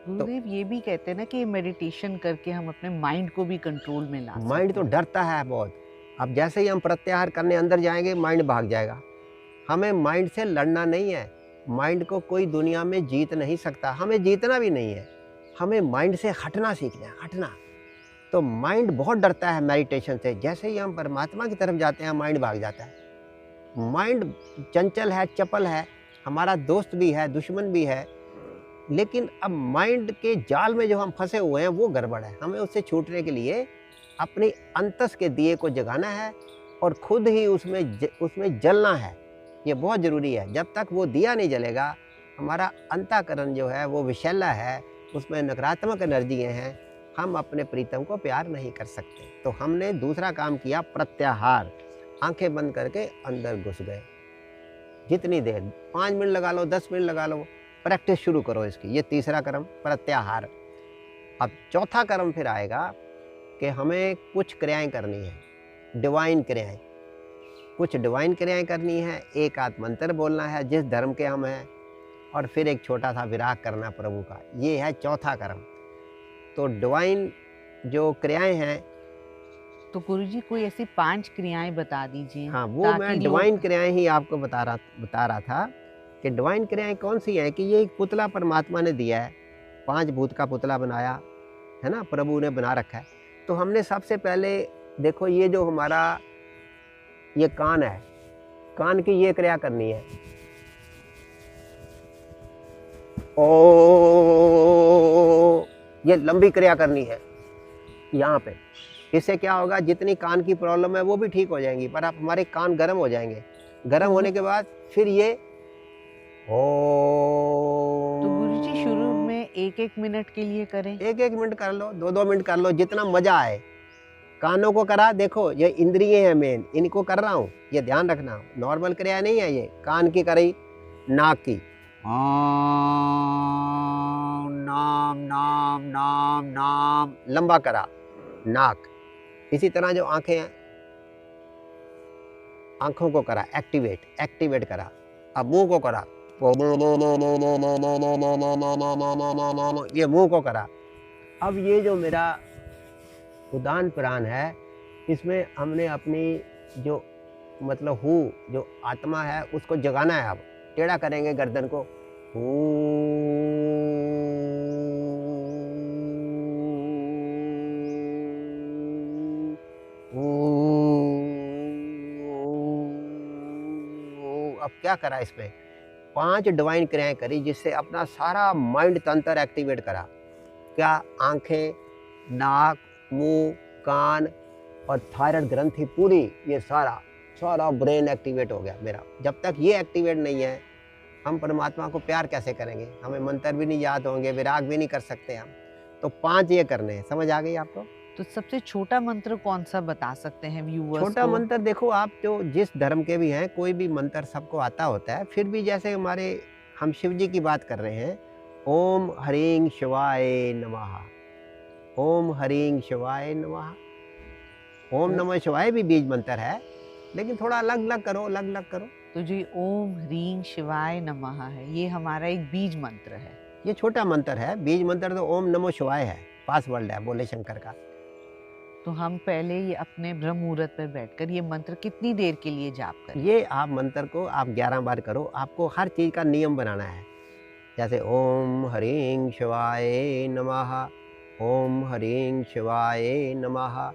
Gurudev ये भी कहते हैं ना कि मेडिटेशन करके हम अपने माइंड को भी कंट्रोल में ला सकते हैं। माइंड तो डरता है बहुत। अब जैसे ही हम प्रत्याहार करने अंदर जाएंगे, माइंड भाग जाएगा। हमें माइंड से लड़ना नहीं है। माइंड को कोई दुनिया में जीत नहीं सकता, हमें जीतना भी नहीं है। हमें माइंड से हटना सीखना है, हटना। तो माइंड बहुत डरता है मेडिटेशन से। जैसे ही हम परमात्मा की तरफ जाते हैं, माइंड भाग जाता है। माइंड चंचल है, चपल है, हमारा दोस्त भी है, दुश्मन भी है। लेकिन अब माइंड के जाल में जो हम फंसे हुए हैं वो गड़बड़ है। हमें उससे छूटने के लिए अपनी अंतस के दिए को जगाना है और खुद ही उसमें जलना है। ये बहुत ज़रूरी है। जब तक वो दिया नहीं जलेगा, हमारा अंतःकरण जो है वो विषैला है, उसमें नकारात्मक एनर्जियाँ हैं, हम अपने प्रीतम को प्यार नहीं कर सकते। तो हमने दूसरा काम किया, प्रत्याहार। आंखें बंद करके अंदर घुस गए। जितनी देर, 5 मिनट लगा लो, 10 मिनट लगा लो, प्रैक्टिस शुरू करो इसकी। ये तीसरा कर्म प्रत्याहार। अब चौथा कर्म फिर आएगा कि हमें कुछ क्रियाएं करनी है, डिवाइन क्रियाएं। कुछ डिवाइन क्रियाएं करनी है। एक आध मंत्र बोलना है जिस धर्म के हम हैं, और फिर एक छोटा सा विराग करना प्रभु का। ये है चौथा कर्म। तो डिवाइन जो क्रियाएं हैं, तो गुरुजी कोई ऐसी 5 क्रियाएं बता दीजिए। हाँ वो मैं डिवाइन क्रियाएं ही आपको बता रहा था कि डिवाइन क्रियाएं कौन सी हैं। कि ये एक पुतला परमात्मा ने दिया है, 5 भूत का पुतला बनाया है ना, प्रभु ने बना रखा है। तो हमने सबसे पहले देखो, ये जो हमारा ये कान है, कान की ये क्रिया करनी है। ओ, ये लंबी क्रिया करनी है यहाँ पे। इससे क्या होगा, जितनी कान की प्रॉब्लम है वो भी ठीक हो जाएंगी, पर आप हमारे कान गर्म हो जाएंगे। गर्म होने के बाद फिर ये ओ। तो गुरुजी शुरू में 1-1 मिनट के लिए करें। 1-1 मिनट कर लो, 2-2 मिनट कर लो, जितना मजा आए। कानों को करा, देखो ये इंद्रिय है मेन, इनको कर रहा हूँ, ये ध्यान रखना। नॉर्मल क्रिया नहीं है ये। कान की करी, नाक की नाम नाम नाम नाम, लंबा करा नाक। इसी तरह जो आंखें हैं, आंखों को करा एक्टिवेट करा। अब मुंह को करा, ये मुंह को करा। अब ये जो मेरा उदान प्राण है, इसमें हमने अपनी जो मतलब हु जो आत्मा है उसको जगाना है। अब टेढ़ा करेंगे गर्दन को, हु। अब क्या करा इसमें 5 डिवाइन क्रियाएं करी जिससे अपना सारा माइंड तंत्र एक्टिवेट करा। क्या? आंखें, नाक, मुंह, कान और थायराइड ग्रंथि पूरी, ये सारा ब्रेन एक्टिवेट हो गया मेरा। जब तक ये एक्टिवेट नहीं है हम परमात्मा को प्यार कैसे करेंगे? हमें मंत्र भी नहीं याद होंगे, विराग भी नहीं कर सकते हम। तो 5 ये करने हैं। समझ आ गई आपको? तो सबसे छोटा मंत्र कौन सा बता सकते हैं व्यूअर्स छोटा को? मंत्र देखो, आप जो जिस धर्म के भी हैं, कोई भी मंत्र सबको आता होता है। फिर भी जैसे हमारे हम शिव जी की बात कर रहे हैं, ओम ह्रीं शिवाय नमः, ओम ह्रीं शिवाय नमः। ओम नमः शिवाय भी बीज मंत्र है, लेकिन थोड़ा अलग अलग करो, अलग अलग करो। तो जी ओम ह्रीं शिवाय नमः है, ये हमारा एक बीज मंत्र है। ये छोटा मंत्र है। बीज मंत्र तो ओम नमो शिवाय है, पासवर्ड है बोले शंकर का। तो हम पहले ये अपने ब्रह्म मुहूर्त पर बैठकर ये मंत्र कितनी देर के लिए जाप करें? ये आप मंत्र को आप 11 बार करो। आपको हर चीज़ का नियम बनाना है। जैसे ओम ह्रीं शिवाय नमः, ओम ह्रीं शिवाय नमः,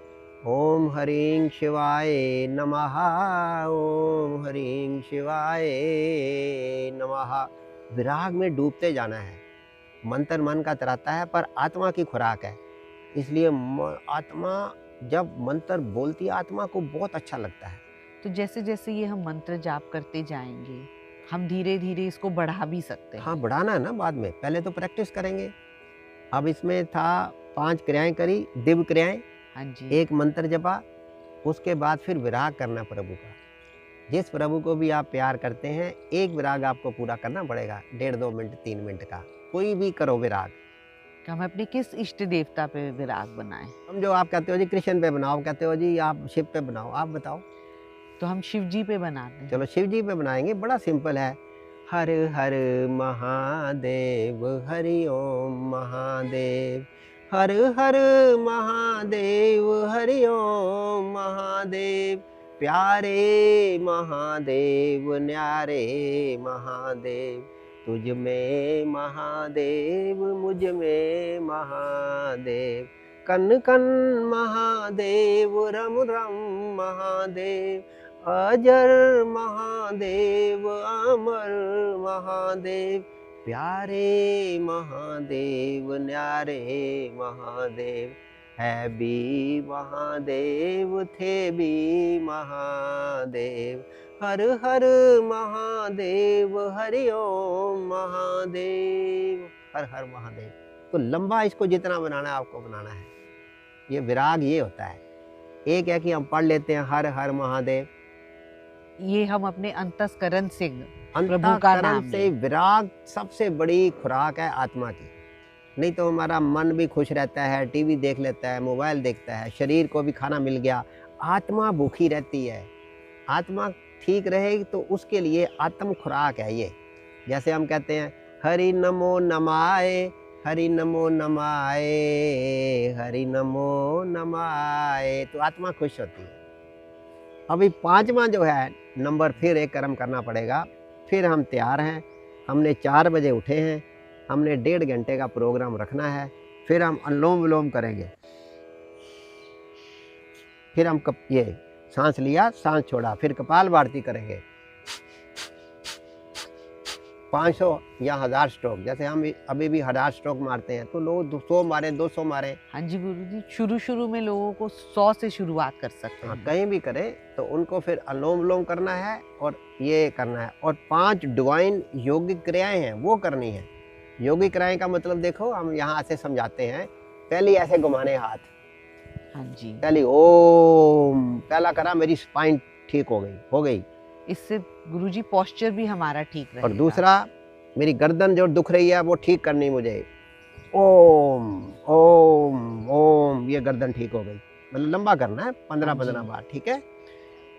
ओम ह्रीं शिवाय नमः, ओम ह्रीं शिवाय नमः। विराग में डूबते जाना है। मंत्र मन का तराता है पर आत्मा की खुराक है, इसलिए आत्मा जब मंत्र बोलती है आत्मा को बहुत अच्छा लगता है। तो जैसे जैसे ये हम मंत्र जाप करते जाएंगे हम धीरे धीरे इसको बढ़ा भी सकते हैं। हाँ, बढ़ाना है ना बाद में, पहले तो प्रैक्टिस करेंगे। अब इसमें था 5 क्रियाएं करी, दिव्य क्रियाएं, हाँ जी। एक मंत्र जपा, उसके बाद फिर विराग करना प्रभु का। जिस प्रभु को भी आप प्यार करते हैं, एक विराग आपको पूरा करना पड़ेगा, 1.5-2 मिनट 3 मिनट का, कोई भी करो विराग। कि हम अपने किस इष्ट देवता पे विराग बनाएं? हम जो आप कहते हो जी कृष्ण पे बनाओ, आप कहते हो जी आप शिव पे बनाओ, आप बताओ। तो हम शिव जी पे बनाते हैं। चलो शिव जी पे बनाएंगे, बड़ा सिंपल है। हर हर महादेव, हरि ओम महादेव, हर हर महादेव, हरि ओम महादेव, प्यारे महादेव, न्यारे महादेव, तुझ में महादेव, मुझ में महादेव, कन कन महादेव, रम रम महादेव, अजर महादेव, अमर महादेव, प्यारे महादेव, न्यारे महादेव, है भी महादेव, थे भी महादेव, हर हर महादेव, हरि ओम महादेव, हर हर महादेव। तो लंबा इसको जितना बनाना है आपको बनाना है। ये विराग ये होता है। एक है कि हम पढ़ लेते हैं हर हर महादेव, ये हम अपने अंतस्करण से प्रभु का अंतःकरण नाम से। लें। विराग सबसे बड़ी खुराक है आत्मा की। नहीं तो हमारा मन भी खुश रहता है, टीवी देख लेता है, मोबाइल देखता है, शरीर को भी खाना मिल गया, आत्मा भूखी रहती है। आत्मा ठीक रहेगी तो उसके लिए आत्म खुराक है ये। जैसे हम कहते हैं हरि नमो नमाय, हरि नमो नमाय, हरि नमो नमाय, तो आत्मा खुश होती है। अभी 5वां जो है नंबर, फिर एक कर्म करना पड़ेगा। फिर हम तैयार हैं, हमने 4 बजे उठे हैं, हमने 1.5 घंटे का प्रोग्राम रखना है। फिर हम अनुलोम विलोम करेंगे। फिर हम ये सांस लिया, सांस छोड़ा, फिर कपाल भारती करेंगे 500 या 1000 स्ट्रोक। जैसे हम अभी भी 1000 स्ट्रोक मारते हैं, तो लोग 100 मारे, 200 मारे। हाँ जी गुरुजी, शुरू में लोगों को 100 से शुरुआत कर सकते हाँ, हैं। कहीं भी करें तो उनको फिर अनुलोम विलोम करना है और ये करना है। और 5 डिवाइन योगिक क्रियाएं हैं वो करनी है। योगिक क्रियाएं का मतलब देखो, हम यहाँ से समझाते हैं। पहले ऐसे घुमाने हाथ, हाँ जी। पहले ओम, पहला करा, मेरी स्पाइन ठीक हो गई। इससे गुरुजी पोस्चर भी हमारा ठीक रहेगा। और दूसरा, मेरी गर्दन जो दुख रही है वो ठीक करनी मुझे। ओम ओम ओम, ये गर्दन ठीक हो गई। मतलब लंबा करना है, 15-15 बार, ठीक है।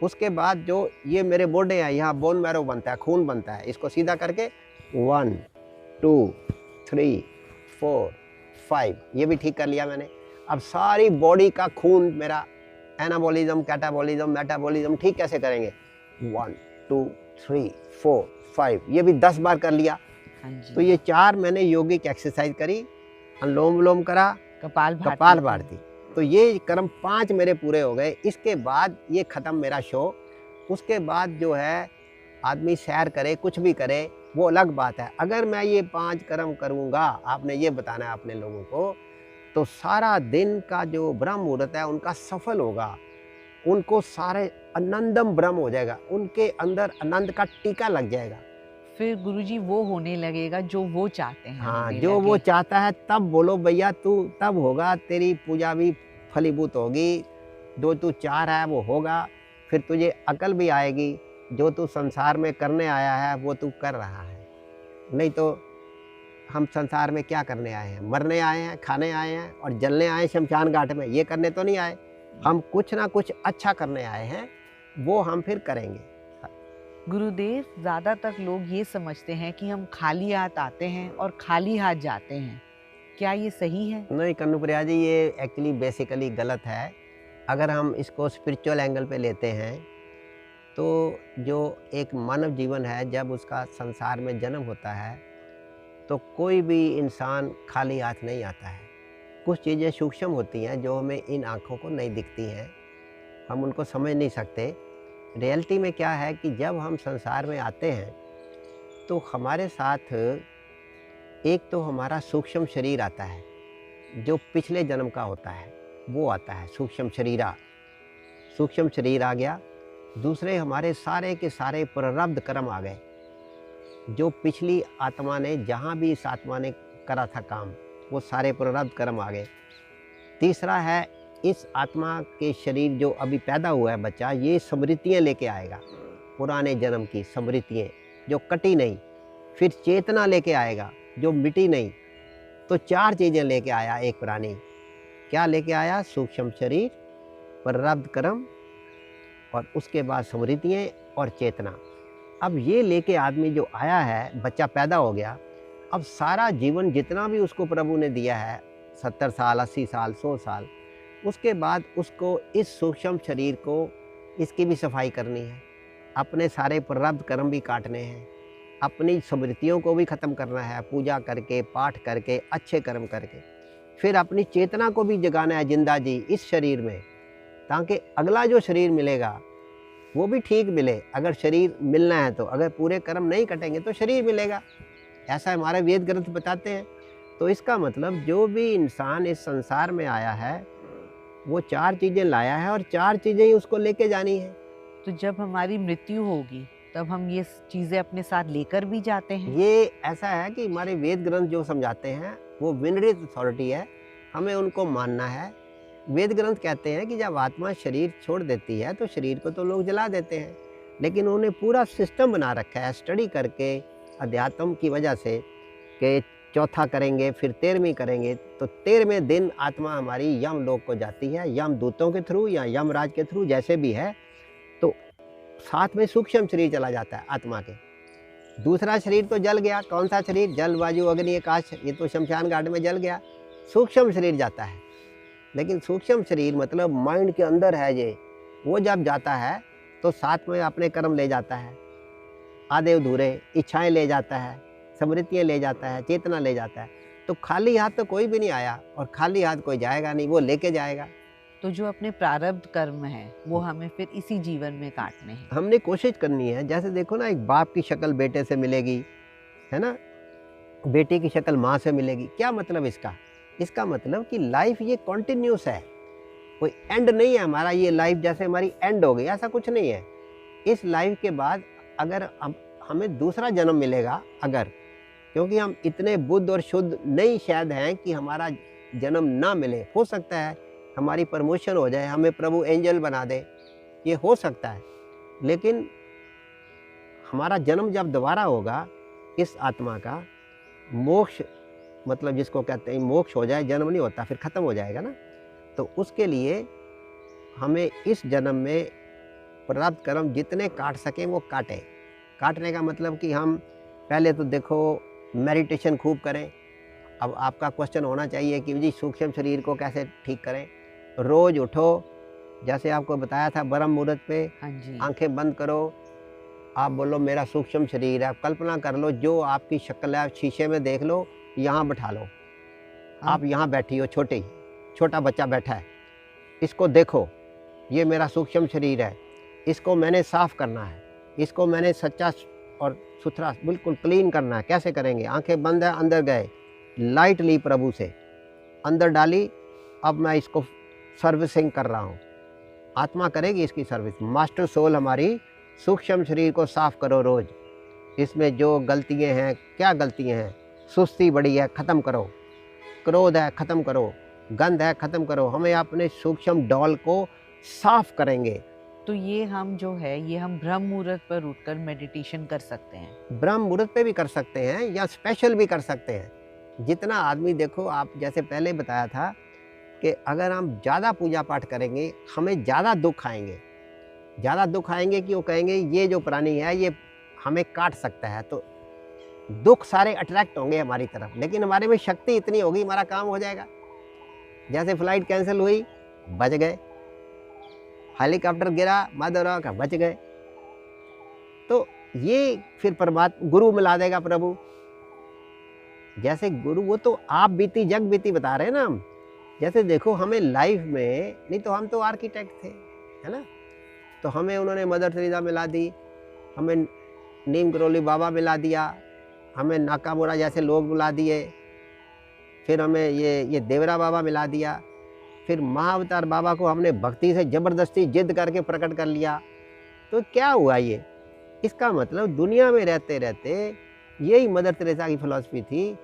उसके बाद जो ये मेरे बोडे हैं, यहाँ बोन मैरो बनता है, खून बनता है, इसको सीधा करके 1 2 3 4 5, ये भी ठीक कर लिया मैंने। अब सारी बॉडी का खून मेरा एनाबॉलिज्म, कैटाबॉलिज्म, मेटाबॉलिज्म ठीक कैसे करेंगे? 1 2 3 4 5, ये भी 10 बार कर लिया। हाँ जी। तो ये 4 मैंने योगिक एक्सरसाइज करी, अनुलोम विलोम करा, कपाल भारती। तो ये कर्म 5 मेरे पूरे हो गए। इसके बाद ये ख़त्म मेरा शो। उसके बाद जो है आदमी सैर करे, कुछ भी करे, वो अलग बात है। अगर मैं ये 5 कर्म करूँगा, आपने ये बताना है अपने लोगों को, तो सारा दिन का जो ब्रह्म मुहूर्त है उनका सफल होगा। उनको सारे आनंदम ब्रह्म हो जाएगा, उनके अंदर आनंद का टीका लग जाएगा। फिर गुरुजी वो होने लगेगा जो वो चाहते हैं हाँ, होने जो वो लगे। चाहता है तब बोलो भैया, तू तब होगा, तेरी पूजा भी फलीभूत होगी, जो तू चाह रहा है वो होगा। फिर तुझे अकल भी आएगी, जो तू संसार में करने आया है वो तू कर रहा है। नहीं तो हम संसार में क्या करने आए हैं? मरने आए हैं, खाने आए हैं और जलने आए शमशान घाट में, ये करने तो नहीं आए। हम कुछ ना कुछ अच्छा करने आए हैं, वो हम फिर करेंगे। गुरुदेव, ज़्यादातर लोग ये समझते हैं कि हम खाली हाथ आते हैं और खाली हाथ जाते हैं, क्या ये सही है? नहीं कन्नुप्रिया जी, ये एक्चुअली बेसिकली गलत है। अगर हम इसको स्पिरिचुअल एंगल पे लेते हैं, तो जो एक मानव जीवन है, जब उसका संसार में जन्म होता है, तो कोई भी इंसान खाली हाथ नहीं आता है। कुछ चीज़ें सूक्ष्म होती हैं जो हमें इन आँखों को नहीं दिखती हैं, हम उनको समझ नहीं सकते। रियलिटी में क्या है कि जब हम संसार में आते हैं, तो हमारे साथ एक तो हमारा सूक्ष्म शरीर आता है, जो पिछले जन्म का होता है, वो आता है सूक्ष्म शरीर आ गया। दूसरे हमारे सारे के सारे प्रारब्ध कर्म आ गए, जो पिछली आत्मा ने, जहाँ भी इस आत्मा ने करा था काम, वो सारे प्रारब्ध कर्म आ गए। तीसरा है, इस आत्मा के शरीर जो अभी पैदा हुआ है बच्चा, ये स्मृतियाँ लेके आएगा, पुराने जन्म की स्मृतियाँ जो कटी नहीं। फिर चेतना लेके आएगा जो मिटी नहीं। तो 4 चीज़ें लेके आया एक प्राणी। क्या लेके आया? सूक्ष्म शरीर, प्रारब्ध कर्म, और उसके बाद स्मृतियाँ और चेतना। अब ये लेके आदमी जो आया है, बच्चा पैदा हो गया, अब सारा जीवन जितना भी उसको प्रभु ने दिया है, 70 साल, 80 साल, 100 साल, उसके बाद उसको इस सूक्ष्म शरीर को, इसकी भी सफाई करनी है, अपने सारे प्रारब्ध कर्म भी काटने हैं, अपनी स्मृतियों को भी ख़त्म करना है, पूजा करके, पाठ करके, अच्छे कर्म करके। फिर अपनी चेतना को भी जगाना है जिंदा जी इस शरीर में, ताकि अगला जो शरीर मिलेगा वो भी ठीक मिले। अगर शरीर मिलना है तो, अगर पूरे कर्म नहीं कटेंगे तो शरीर मिलेगा, ऐसा हमारे वेद ग्रंथ बताते हैं। तो इसका मतलब जो भी इंसान इस संसार में आया है, वो 4 चीज़ें लाया है और 4 चीज़ें ही उसको लेके जानी है। तो जब हमारी मृत्यु होगी तब हम ये चीज़ें अपने साथ लेकर भी जाते हैं? ये ऐसा है कि हमारे वेद ग्रंथ जो समझाते हैं वो विनरित अथॉरिटी है, हमें उनको मानना है। वेद ग्रंथ कहते हैं कि जब आत्मा शरीर छोड़ देती है तो शरीर को तो लोग जला देते हैं, लेकिन उन्होंने पूरा सिस्टम बना रखा है स्टडी करके, अध्यात्म की वजह से, कि चौथा करेंगे फिर 13वीं करेंगे, तो 13वें दिन आत्मा हमारी यम लोक को जाती है, यम दूतों के थ्रू या यमराज के थ्रू, जैसे भी है। तो साथ में सूक्ष्म शरीर चला जाता है आत्मा के। दूसरा शरीर तो जल गया, कौन सा शरीर? जल, वायु, अग्नि, आकाश, ये तो शमशान घाट में जल गया। सूक्ष्म शरीर जाता है, लेकिन सूक्ष्म शरीर मतलब माइंड के अंदर है ये, वो जब जाता है तो साथ में अपने कर्म ले जाता है, आधे अधूरे इच्छाएं ले जाता है, स्मृतियाँ ले जाता है, चेतना ले जाता है। तो खाली हाथ तो कोई भी नहीं आया और खाली हाथ कोई जाएगा नहीं, वो लेके जाएगा। तो जो अपने प्रारब्ध कर्म है वो हमें फिर इसी जीवन में काटने हैं। हमने कोशिश करनी है, जैसे देखो ना, एक बाप की शक्ल बेटे से मिलेगी, है ना, बेटी की शक्ल माँ से मिलेगी। क्या मतलब इसका? इसका मतलब कि लाइफ ये कॉन्टिन्यूस है, कोई एंड नहीं है हमारा। ये लाइफ जैसे हमारी एंड हो गई, ऐसा कुछ नहीं है। इस लाइफ के बाद अगर हमें दूसरा जन्म मिलेगा, अगर, क्योंकि हम इतने बुद्ध और शुद्ध नहीं शायद हैं कि हमारा जन्म ना मिले, हो सकता है हमारी प्रमोशन हो जाए, हमें प्रभु एंजल बना दे, ये हो सकता है। लेकिन हमारा जन्म जब दोबारा होगा, इस आत्मा का मोक्ष, मतलब जिसको कहते हैं मोक्ष हो जाए, जन्म नहीं होता, फिर ख़त्म हो जाएगा ना। तो उसके लिए हमें इस जन्म में प्रारब्ध कर्म जितने काट सकें वो काटें। काटने का मतलब कि हम पहले तो देखो मेडिटेशन खूब करें। अब आपका क्वेश्चन होना चाहिए कि जी सूक्ष्म शरीर को कैसे ठीक करें? रोज़ उठो, जैसे आपको बताया था ब्रह्म मुहूर्त पे, हाँ जी। आंखें बंद करो, आप बोलो मेरा सूक्ष्म शरीर है, कल्पना कर लो जो आपकी शक्ल है, शीशे में देख लो, यहाँ बैठा लो, आप यहाँ बैठी हो, छोटा बच्चा बैठा है, इसको देखो, ये मेरा सूक्ष्म शरीर है, इसको मैंने साफ करना है, इसको मैंने सच्चा और सुथरा बिल्कुल क्लीन करना है। कैसे करेंगे? आंखें बंद है, अंदर गए, लाइट ली प्रभु से, अंदर डाली, अब मैं इसको सर्विसिंग कर रहा हूँ। आत्मा करेगी इसकी सर्विस। मास्टर सोल हमारी सूक्ष्म शरीर को साफ करो रोज, इसमें जो गलतियाँ हैं, क्या गलतियाँ हैं, सुस्ती बड़ी है, ख़त्म करो, क्रोध है, ख़त्म करो, गंध है, ख़त्म करो। हमें अपने सूक्ष्म डॉल को साफ करेंगे। तो ये हम जो है ये हम ब्रह्म मुहूर्त पर उठकर मेडिटेशन कर सकते हैं। ब्रह्म मुहूर्त पे भी कर सकते हैं या स्पेशल भी कर सकते हैं। जितना आदमी, देखो आप जैसे पहले बताया था कि अगर हम ज़्यादा पूजा पाठ करेंगे हमें ज़्यादा दुख आएंगे। ज़्यादा दुख आएंगे कि वो कहेंगे ये जो प्राणी है ये हमें काट सकता है, तो दुख सारे अट्रैक्ट होंगे हमारी तरफ। लेकिन हमारे में शक्ति इतनी होगी, हमारा काम हो जाएगा। जैसे फ्लाइट कैंसिल हुई, बच गए, हेलीकॉप्टर गिरा, माधवराव का बच गए। तो ये फिर परमात्मा गुरु मिला देगा प्रभु। जैसे गुरु, वो तो आप बीती जग बीती बता रहे हैं ना हम। जैसे देखो हमें लाइफ में, नहीं तो हम तो आर्किटेक्ट थे, है ना, तो हमें उन्होंने मदर टेरेसा मिला दी, हमें नीम करोली बाबा मिला दिया, हमें नाकामुरा जैसे लोग मिला दिए, फिर हमें ये देवरा बाबा मिला दिया, फिर महाअवतार बाबा को हमने भक्ति से ज़बरदस्ती जिद करके प्रकट कर लिया। तो क्या हुआ ये? इसका मतलब दुनिया में रहते रहते यही मदर टेरेसा की फिलॉसफी थी,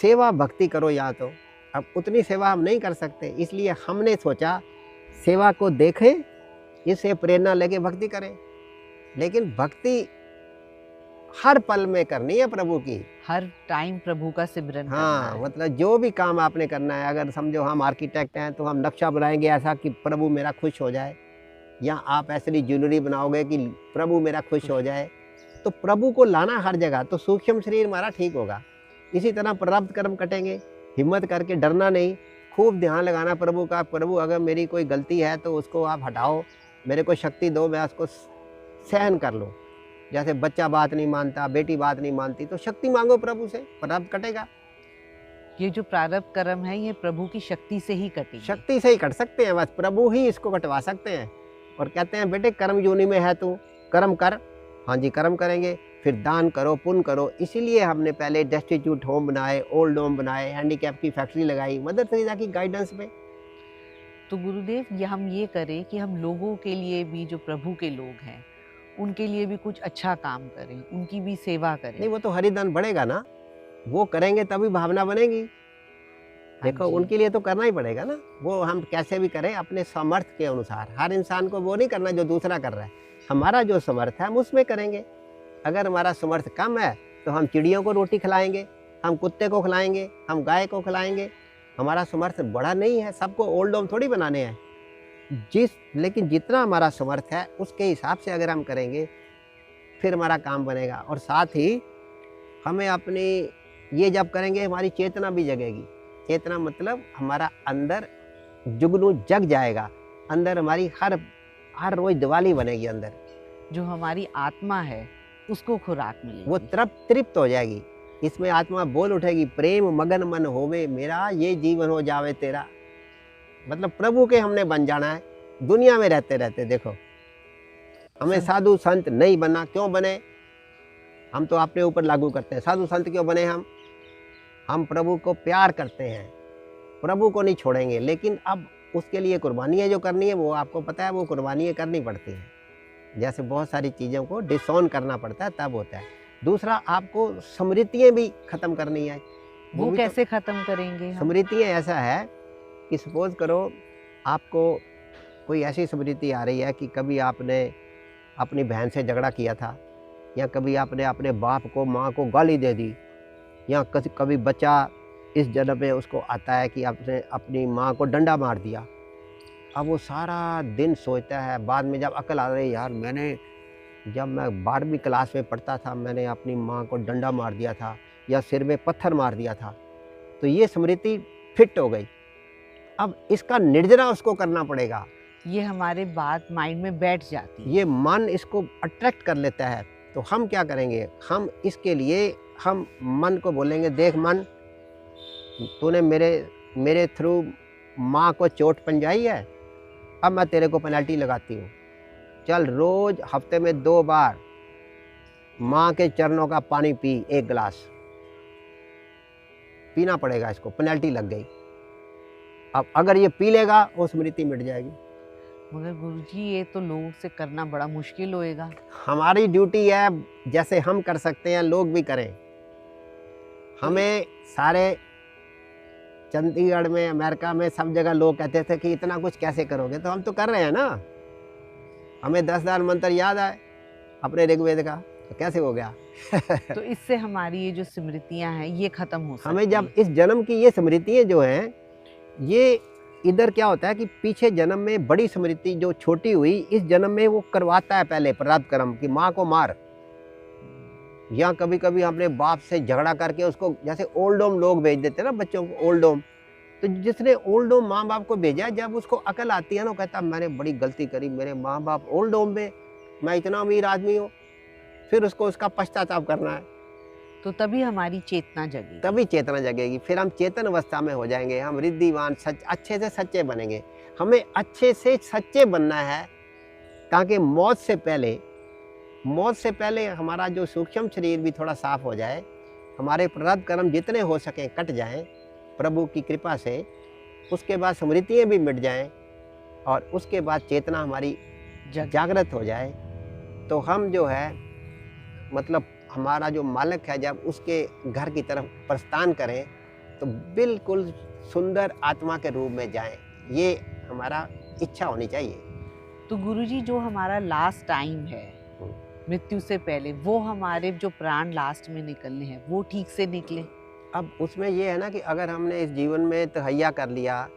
सेवा भक्ति करो। यहाँ तो अब उतनी सेवा हम नहीं कर सकते, इसलिए हमने सोचा सेवा को देखें, इससे प्रेरणा लेके भक्ति करें। लेकिन भक्ति हर पल में करनी है प्रभु की, हर टाइम प्रभु का सिमरन करना हाँ, है। मतलब जो भी काम आपने करना है, अगर समझो हम आर्किटेक्ट हैं तो हम नक्शा बनाएंगे ऐसा कि प्रभु मेरा खुश हो जाए, या आप ऐसी ज्वेलरी बनाओगे कि प्रभु मेरा खुश हो जाए, तो प्रभु को लाना हर जगह, तो सूक्ष्म शरीर हमारा ठीक होगा। इसी तरह प्रारब्ध कर्म कटेंगे, हिम्मत करके डरना नहीं, खूब ध्यान लगाना प्रभु का। प्रभु अगर मेरी कोई गलती है तो उसको आप हटाओ, मेरे को शक्ति दो, मैं उसको सहन कर लूँ। जैसे बच्चा बात नहीं मानता, बेटी बात नहीं मानती, तो शक्ति मांगो प्रभु से, प्रारब्ध कटेगा। ये जो प्रारब्ध कर्म है ये प्रभु की शक्ति से ही कटेगी। शक्ति से ही कट सकते हैं, बस प्रभु ही इसको कटवा सकते हैं। और कहते हैं बेटे कर्म योनि में है तू, कर्म कर। हाँ जी, कर्म करेंगे, फिर दान करो, पुण्य करो। इसीलिए हमने पहले डेस्टिट्यूट होम बनाए, ओल्ड होम बनाए, हैंडीकैप की फैक्ट्री लगाई, मदर टेरेसा की गाइडेंस में। तो गुरुदेव ये हम ये करें कि हम लोगों के लिए भी, जो प्रभु के लोग हैं उनके लिए भी कुछ अच्छा काम करें, उनकी भी सेवा करें। नहीं, वो तो हरिधन बढ़ेगा ना, वो करेंगे तभी भावना बनेगी। देखो उनके लिए तो करना ही पड़ेगा ना। वो हम कैसे भी करें अपने सामर्थ्य के अनुसार। हर इंसान को वो नहीं करना जो दूसरा कर रहा है, हमारा जो समर्थ है हम उसमें करेंगे। अगर हमारा समर्थ कम है तो हम चिड़ियों को रोटी खिलाएंगे, हम कुत्ते को खिलाएंगे, हम गाय को खिलाएंगे। हमारा समर्थ बड़ा नहीं है, सबको ओल्ड होम थोड़ी बनाने हैं। लेकिन जितना हमारा समर्थ है उसके हिसाब से अगर हम करेंगे फिर हमारा काम बनेगा। और साथ ही हमें अपनी ये जब करेंगे हमारी चेतना भी जगेगी। चेतना मतलब हमारा अंदर जुगनू जग जाएगा, अंदर हमारी हर रोज दिवाली बनेगी। अंदर जो हमारी आत्मा है उसको खुराक मिलेगी, वो तृप्त हो जाएगी। इसमें आत्मा बोल उठेगी, प्रेम मगन मन होवे मेरा, ये जीवन हो जावे तेरा। मतलब प्रभु के हमने बन जाना है दुनिया में रहते रहते। देखो हमें साधु संत नहीं बनना। क्यों बने? हम तो अपने ऊपर लागू करते हैं। साधु संत क्यों बने? हम प्रभु को प्यार करते हैं, प्रभु को नहीं छोड़ेंगे। लेकिन अब उसके लिए कुर्बानियाँ जो करनी है वो आपको पता है, वो कुर्बानियाँ करनी पड़ती हैं। जैसे बहुत सारी चीज़ों को डिसऑन करना पड़ता है, तब होता है। दूसरा, आपको स्मृतियाँ भी ख़त्म करनी है। वो कैसे ख़त्म करेंगे हम? स्मृतियाँ ऐसा है कि सपोज करो आपको कोई ऐसी स्मृति आ रही है कि कभी आपने अपनी बहन से झगड़ा किया था, या कभी आपने अपने बाप को, माँ को गाली दे दी, या कभी बच्चा इस जन्म में उसको आता है कि आपने अपनी माँ को डंडा मार दिया। अब वो सारा दिन सोचता है, बाद में जब अकल आ रही, यार जब मैं 12वीं क्लास में पढ़ता था मैंने अपनी माँ को डंडा मार दिया था या सिर में पत्थर मार दिया था। तो ये स्मृति फिट हो गई। अब इसका निर्जना उसको करना पड़ेगा। ये हमारे बात माइंड में बैठ जाती है, ये मन इसको अट्रैक्ट कर लेता है। तो हम क्या करेंगे, हम इसके लिए हम मन को बोलेंगे, देख मन, तूने मेरे थ्रू माँ को चोट पहुंचाई है, अब मैं तेरे को पेनल्टी लगाती हूँ। चल रोज हफ्ते में 2 बार माँ के चरणों का पानी पी, 1 गिलास पीना पड़ेगा, इसको पेनल्टी लग गई। अब अगर ये पी लेगा वो स्मृति मिट जाएगी। मगर गुरुजी ये तो लोगों से करना बड़ा मुश्किल होएगा। हमारी ड्यूटी है, जैसे हम कर सकते हैं लोग भी करें। हमें सारे चंडीगढ़ में, अमेरिका में, सब जगह लोग कहते थे कि इतना कुछ कैसे करोगे, तो हम तो कर रहे हैं ना। हमें 10,000 मंत्र याद आए अपने ऋग्वेद का, तो कैसे हो गया? तो इससे हमारी ये जो स्मृतियां हैं ये खत्म हो सकती हमें जब इस जन्म की ये स्मृतियाँ जो हैं, ये इधर क्या होता है कि पीछे जन्म में बड़ी स्मृति जो छोटी हुई, इस जन्म में वो करवाता है पहले प्रारब्ध कर्म कि माँ को मार, या कभी कभी अपने बाप से झगड़ा करके उसको, जैसे ओल्ड होम लोग भेज देते हैं ना बच्चों को ओल्ड होम, तो जिसने ओल्ड होम माँ बाप को भेजा, जब उसको अकल आती है ना, वो कहता मैंने बड़ी गलती करी, मेरे माँ बाप ओल्ड होम में, मैं इतना अमीर आदमी हूँ, फिर उसको उसका पश्चाताप करना है। तो तभी हमारी चेतना जगेगी। तभी चेतना जगेगी, फिर हम चेतन अवस्था में हो जाएंगे, हम रिद्धिवान अच्छे से सच्चे बनेंगे। हमें अच्छे से सच्चे बनना है ताकि मौत से पहले हमारा जो सूक्ष्म शरीर भी थोड़ा साफ हो जाए, हमारे प्रारब्ध कर्म जितने हो सकें कट जाएं प्रभु की कृपा से, उसके बाद स्मृतियाँ भी मिट जाएं और उसके बाद चेतना हमारी जागृत हो जाए, तो हम जो है मतलब हमारा जो मालिक है, जब उसके घर की तरफ प्रस्थान करें तो बिल्कुल सुंदर आत्मा के रूप में जाएं। ये हमारा इच्छा होनी चाहिए। तो गुरुजी जो हमारा लास्ट टाइम है मृत्यु से पहले, वो हमारे जो प्राण लास्ट में निकलने हैं वो ठीक से निकले। अब उसमें ये है ना कि अगर हमने इस जीवन में तहैया कर लिया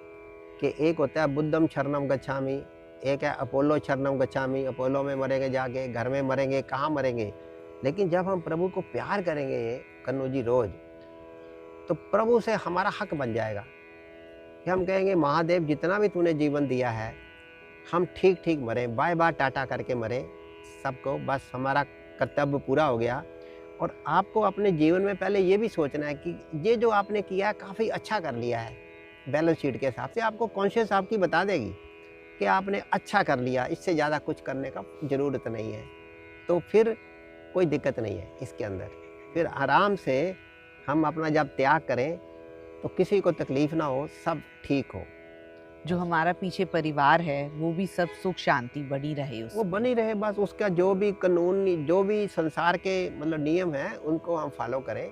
कि एक होता है बुद्धम शरणम गच्छामि, एक है अपोलो शरणम गच्छामि, अपोलो में मरेंगे जाके, घर में मरेंगे, कहाँ मरेंगे। लेकिन जब हम प्रभु को प्यार करेंगे कन्नू जी रोज, तो प्रभु से हमारा हक बन जाएगा कि हम कहेंगे महादेव जितना भी तूने जीवन दिया है, हम ठीक ठीक मरें, बाय बाय टाटा करके मरें सबको, बस हमारा कर्तव्य पूरा हो गया। और आपको अपने जीवन में पहले ये भी सोचना है कि ये जो आपने किया है काफ़ी अच्छा कर लिया है, बैलेंस शीट के हिसाब से आपको कॉन्शियस आपकी बता देगी कि आपने अच्छा कर लिया, इससे ज़्यादा कुछ करने का ज़रूरत नहीं है। तो फिर कोई दिक्कत नहीं है इसके अंदर, फिर आराम से हम अपना जब त्याग करें तो किसी को तकलीफ़ ना हो, सब ठीक हो। जो हमारा पीछे परिवार है वो भी सब सुख शांति बनी रहे, वो बनी रहे, बस उसका जो भी कानून, जो भी संसार के मतलब नियम हैं उनको हम फॉलो करें।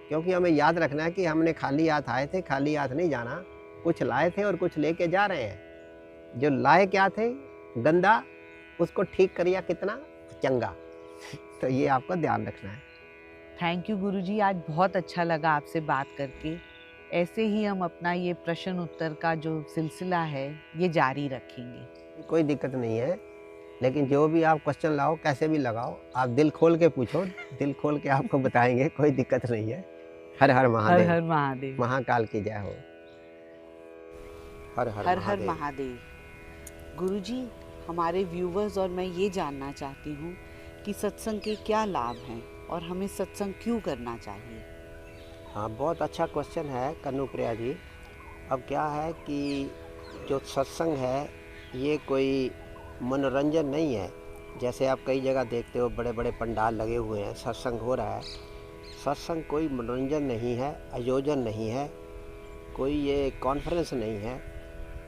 क्योंकि हमें याद रखना है कि हमने खाली हाथ आए थे, खाली हाथ नहीं जाना, कुछ लाए थे और कुछ लेके जा रहे हैं। जो लाए क्या थे गंदा, उसको ठीक करिए कितना चंगा। तो ये आपको ध्यान रखना है। थैंक यू गुरुजी, आज बहुत अच्छा लगा आपसे बात करके। ऐसे ही हम अपना ये प्रश्न उत्तर का जो सिलसिला है ये जारी रखेंगे। कोई दिक्कत नहीं है, लेकिन जो भी आप क्वेश्चन लाओ, कैसे भी लगाओ, आप दिल खोल के पूछो, दिल खोल के आपको बताएंगे, कोई दिक्कत नहीं है। हर हर महादेव। हर हर महादेव। महाकाल की जय हो। हर हर हर महादेव। गुरुजी, हमारे व्यूवर्स और मैं ये जानना चाहती हूँ कि सत्संग के क्या लाभ हैं और हमें सत्संग क्यों करना चाहिए। हाँ, बहुत अच्छा क्वेश्चन है कन्नू प्रिया जी। अब क्या है कि जो सत्संग है ये कोई मनोरंजन नहीं है। जैसे आप कई जगह देखते हो बड़े बड़े पंडाल लगे हुए हैं, सत्संग हो रहा है। सत्संग कोई मनोरंजन नहीं है, आयोजन नहीं है, कोई ये कॉन्फ्रेंस नहीं है।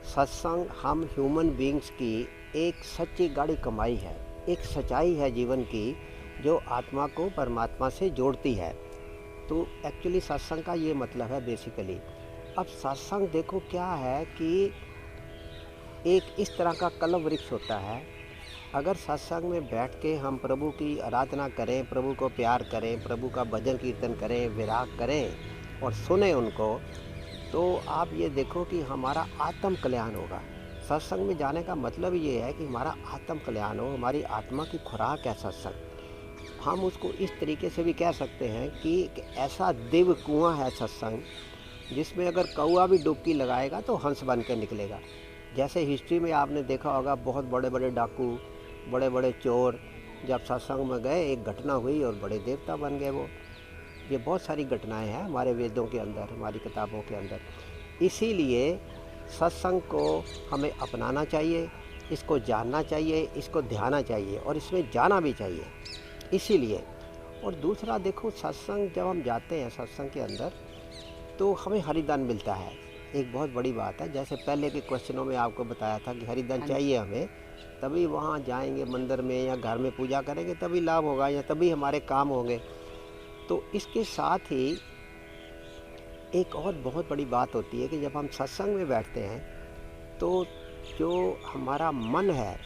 सत्संग हम ह्यूमन बीइंग्स की एक सच्ची गाढ़ी कमाई है, एक सच्चाई है जीवन की जो आत्मा को परमात्मा से जोड़ती है। तो एक्चुअली सत्संग का ये मतलब है बेसिकली। अब सत्संग देखो क्या है कि एक इस तरह का कलम वृक्ष होता है। अगर सत्संग में बैठ के हम प्रभु की आराधना करें, प्रभु को प्यार करें, प्रभु का भजन कीर्तन करें, विराग करें और सुने उनको, तो आप ये देखो कि हमारा आत्म कल्याण होगा। सत्संग में जाने का मतलब ये है कि हमारा आत्म कल्याण हो, हमारी आत्मा की खुराक है सत्संग। हम उसको इस तरीके से भी कह सकते हैं कि ऐसा दिव्य कुआं है सत्संग, जिसमें अगर कौआ भी डुबकी लगाएगा तो हंस बन के निकलेगा। जैसे हिस्ट्री में आपने देखा होगा बहुत बड़े बड़े डाकू, बड़े बड़े चोर, जब सत्संग में गए एक घटना हुई और बड़े देवता बन गए वो। ये बहुत सारी घटनाएं हैं हमारे वेदों के अंदर, हमारी किताबों के अंदर। इसीलिए सत्संग को हमें अपनाना चाहिए, इसको जानना चाहिए, इसको ध्याना चाहिए और इसमें जाना भी चाहिए। इसीलिए और दूसरा देखो, सत्संग जब हम जाते हैं सत्संग के अंदर तो हमें हरिदान मिलता है, एक बहुत बड़ी बात है। जैसे पहले के क्वेश्चनों में आपको बताया था कि हरिदान हाँ चाहिए हमें, तभी वहाँ जाएंगे मंदिर में या घर में पूजा करेंगे तभी लाभ होगा या तभी हमारे काम होंगे। तो इसके साथ ही एक और बहुत बड़ी बात होती है कि जब हम सत्संग में बैठते हैं तो जो हमारा मन है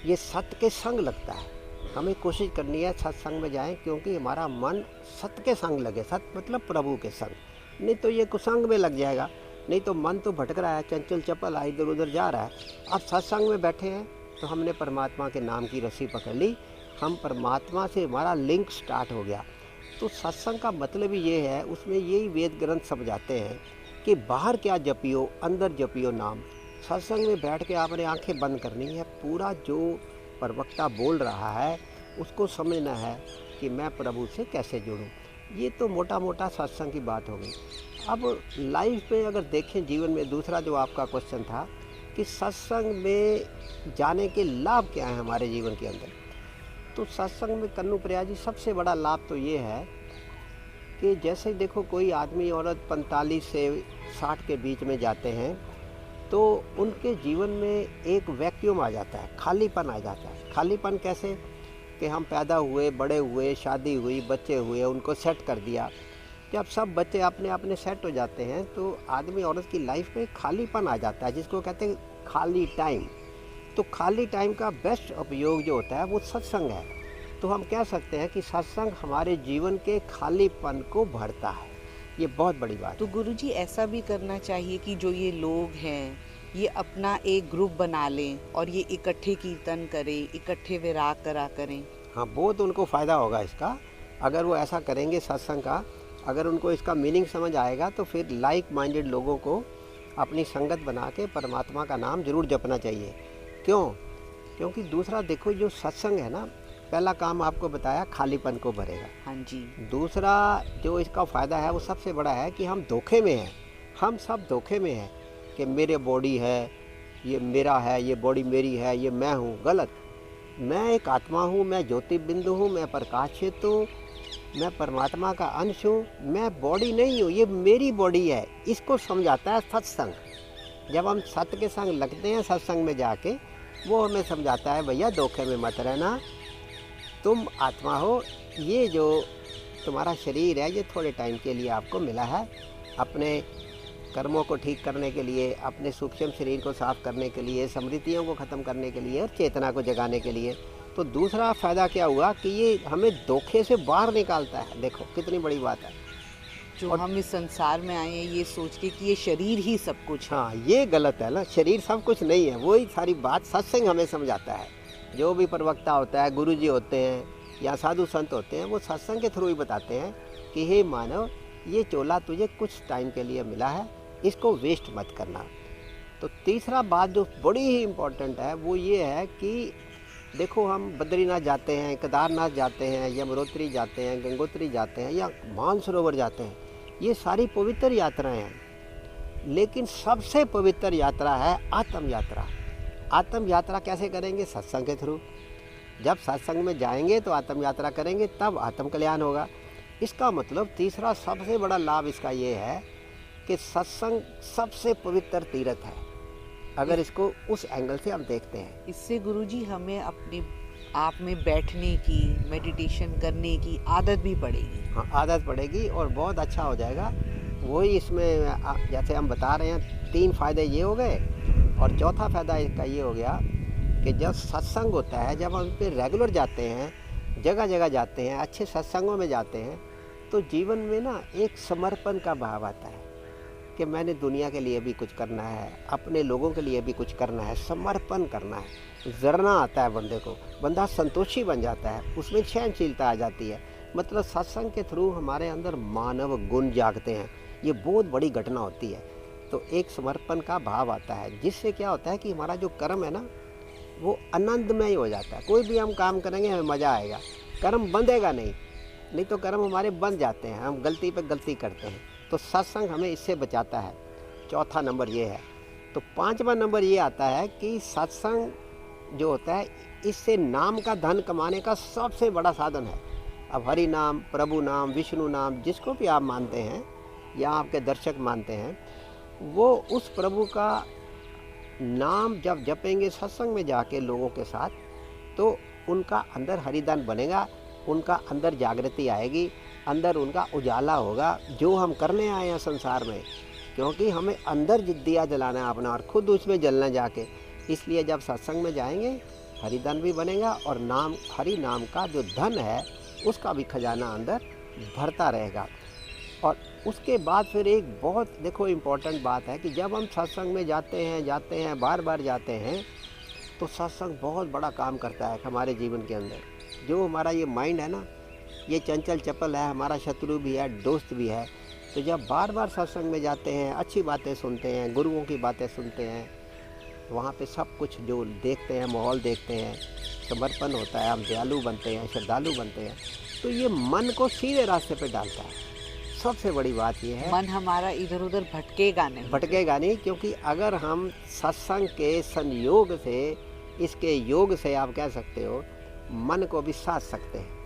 ये सत्य के संग लगता है। हमें कोशिश करनी है सत्संग में जाएं, क्योंकि हमारा मन सत्य के संग लगे। सत्य मतलब प्रभु के संग, नहीं तो ये कुसंग में लग जाएगा। नहीं तो मन तो भटक रहा है, चंचल चपल है, इधर उधर जा रहा है। अब सत्संग में बैठे हैं तो हमने परमात्मा के नाम की रस्सी पकड़ ली, हम परमात्मा से हमारा लिंक स्टार्ट हो गया। तो सत्संग का मतलब ही ये है, उसमें यही वेद ग्रंथ समझाते हैं कि बाहर क्या जपियो अंदर जपियो नाम। सत्संग में बैठ के आपने आंखें बंद करनी है, पूरा जो प्रवक्ता बोल रहा है उसको समझना है कि मैं प्रभु से कैसे जुड़ूं। ये तो मोटा मोटा सत्संग की बात हो गई। अब लाइफ में अगर देखें जीवन में, दूसरा जो आपका क्वेश्चन था कि सत्संग में जाने के लाभ क्या हैं हमारे जीवन के अंदर, तो सत्संग में कन्नू प्रिया जी सबसे बड़ा लाभ तो ये है कि जैसे देखो कोई आदमी औरत 45 से 60 के बीच में जाते हैं तो उनके जीवन में एक वैक्यूम आ जाता है, खालीपन आ जाता है। खालीपन कैसे कि हम पैदा हुए, बड़े हुए, शादी हुई, बच्चे हुए, उनको सेट कर दिया। जब सब बच्चे अपने अपने सेट हो जाते हैं तो आदमी औरत की लाइफ में खालीपन आ जाता है, जिसको कहते हैं खाली टाइम। तो खाली टाइम का बेस्ट उपयोग जो होता है वो सत्संग है। तो हम कह सकते हैं कि सत्संग हमारे जीवन के खालीपन को भरता है। ये बहुत बड़ी बात तो है। गुरुजी ऐसा भी करना चाहिए कि जो ये लोग हैं ये अपना एक ग्रुप बना लें और ये इकट्ठे कीर्तन करें, इकट्ठे विराग करा करें। हाँ, बहुत उनको फ़ायदा होगा इसका अगर वो ऐसा करेंगे सत्संग का। अगर उनको इसका मीनिंग समझ आएगा तो फिर लाइक माइंडेड लोगों को अपनी संगत बना के परमात्मा का नाम जरूर जपना चाहिए। क्यों? क्योंकि दूसरा देखो, जो सत्संग है ना, पहला काम आपको बताया खालीपन को भरेगा। हाँ जी। दूसरा जो इसका फ़ायदा है वो सबसे बड़ा है कि हम धोखे में हैं, हम सब धोखे में हैं कि मेरे बॉडी है, ये मेरा है, ये बॉडी मेरी है, ये मैं हूँ। गलत। मैं एक आत्मा हूँ, मैं ज्योति बिंदु हूँ, मैं प्रकाश क्षेत्र हूँ, मैं परमात्मा का अंश हूँ, मैं बॉडी नहीं हूँ, ये मेरी बॉडी है। इसको समझाता है सत्संग। जब हम सत्य के संग लगते हैं सत्संग में जाके, वो हमें समझाता है भैया धोखे में मत रहना, तुम आत्मा हो, ये जो तुम्हारा शरीर है ये थोड़े टाइम के लिए आपको मिला है, अपने कर्मों को ठीक करने के लिए, अपने सूक्ष्म शरीर को साफ करने के लिए, स्मृतियों को ख़त्म करने के लिए और चेतना को जगाने के लिए। तो दूसरा फ़ायदा क्या हुआ कि ये हमें धोखे से बाहर निकालता है। देखो कितनी बड़ी बात है। जो हम इस संसार में आए हैं ये सोच के कि ये शरीर ही सब कुछ है। हाँ, ये गलत है ना, शरीर सब कुछ नहीं है। वही सारी बात सत्संग हमें समझाता है। जो भी प्रवक्ता होता है, गुरुजी होते हैं या साधु संत होते हैं, वो सत्संग के थ्रू ही बताते हैं कि हे मानव, ये चोला तुझे कुछ टाइम के लिए मिला है, इसको वेस्ट मत करना। तो तीसरा बात जो बड़ी ही इम्पोर्टेंट है वो ये है कि देखो, हम बद्रीनाथ जाते हैं, केदारनाथ जाते हैं, यमुनोत्री जाते हैं, गंगोत्री जाते हैं या मानसरोवर जाते हैं, ये सारी पवित्र यात्राएं हैं। लेकिन सबसे पवित्र यात्रा है आत्म यात्रा। आत्म यात्रा कैसे करेंगे? सत्संग के थ्रू। जब सत्संग में जाएंगे तो आत्म यात्रा करेंगे, तब आत्म कल्याण होगा। इसका मतलब तीसरा सबसे बड़ा लाभ इसका ये है कि सत्संग सबसे पवित्र तीर्थ है, अगर इसको उस एंगल से हम देखते हैं। इससे गुरुजी हमें अपने आप में बैठने की, मेडिटेशन करने की आदत भी पड़ेगी। हाँ, आदत पड़ेगी और बहुत अच्छा हो जाएगा। वही इसमें जैसे हम बता रहे हैं, 3 फ़ायदे ये हो गए और चौथा फ़ायदा इसका ये हो गया कि जब सत्संग होता है, जब हम उस पर रेगुलर जाते हैं, जगह जगह जाते हैं, अच्छे सत्संगों में जाते हैं, तो जीवन में ना एक समर्पण का भाव आता है कि मैंने दुनिया के लिए भी कुछ करना है, अपने लोगों के लिए भी कुछ करना है, समर्पण करना है। जरना आता है बंदे को, बंदा संतोषी बन जाता है, उसमें सहनशीलता आ जाती है। मतलब सत्संग के थ्रू हमारे अंदर मानव गुण जागते हैं। ये बहुत बड़ी घटना होती है। तो एक समर्पण का भाव आता है, जिससे क्या होता है कि हमारा जो कर्म है ना, वो आनंदमय हो जाता है। कोई भी हम काम करेंगे हमें मज़ा आएगा, कर्म बंधेगा नहीं तो कर्म हमारे बंध जाते हैं, हम गलती पे गलती करते हैं। तो सत्संग हमें इससे बचाता है। चौथा नंबर ये है। तो पांचवा नंबर ये आता है कि सत्संग जो होता है इससे नाम का धन कमाने का सबसे बड़ा साधन है। अब हरि नाम, प्रभु नाम, विष्णु नाम, जिसको भी आप मानते हैं या आपके दर्शक मानते हैं, वो उस प्रभु का नाम जब जपेंगे सत्संग में जाके लोगों के साथ, तो उनका अंदर हरिदान बनेगा, उनका अंदर जागृति आएगी, अंदर उनका उजाला होगा जो हम करने आए हैं संसार में। क्योंकि हमें अंदर दिया जलाना है अपना और खुद उसमें जलना जाके। इसलिए जब सत्संग में जाएंगे हरिदान भी बनेगा और नाम, हरि नाम का जो धन है उसका भी खजाना अंदर भरता रहेगा। और उसके बाद फिर एक बहुत देखो इम्पोर्टेंट बात है कि जब हम सत्संग में जाते हैं बार बार जाते हैं, तो सत्संग बहुत बड़ा काम करता है हमारे जीवन के अंदर। जो हमारा ये माइंड है ना, ये चंचल चपल है, हमारा शत्रु भी है, दोस्त भी है। तो जब बार बार सत्संग में जाते हैं, अच्छी बातें सुनते हैं, गुरुओं की बातें सुनते हैं, वहाँ पे सब कुछ जो देखते हैं, माहौल देखते हैं, समर्पण होता है, हम दयालु बनते हैं, श्रद्धालु बनते हैं, तो ये मन को सीधे रास्ते पे डालता है। सबसे बड़ी बात ये है, मन हमारा इधर उधर भटकेगा नहीं। क्योंकि अगर हम सत्संग के संयोग से, इसके योग से आप कह सकते हो, मन को भी साध सकते हैं।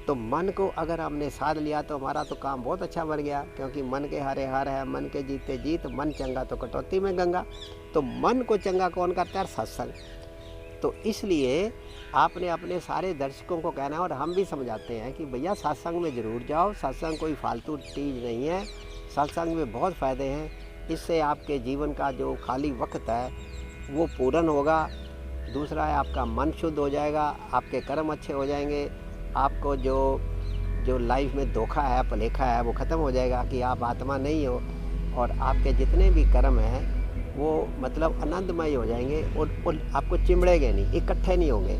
तो मन को अगर हमने साध लिया तो हमारा तो काम बहुत अच्छा बन गया। क्योंकि मन के हारे हार है, मन के जीते जीत, मन चंगा तो कटौती में गंगा। तो मन को चंगा कौन करता है? सत्संग। तो इसलिए आपने अपने सारे दर्शकों को कहना है, और हम भी समझाते हैं कि भैया सत्संग में ज़रूर जाओ। सत्संग कोई फालतू चीज़ नहीं है, सत्संग में बहुत फ़ायदे हैं। इससे आपके जीवन का जो खाली वक्त है वो पूर्ण होगा। दूसरा है आपका मन शुद्ध हो जाएगा, आपके कर्म अच्छे हो जाएंगे, आपको जो लाइफ में धोखा है, भलेखा है, वो ख़त्म हो जाएगा कि आप आत्मा नहीं हो, और आपके जितने भी कर्म हैं वो मतलब आनंदमय हो जाएंगे और आपको चिमड़ेंगे नहीं, इकट्ठे नहीं होंगे।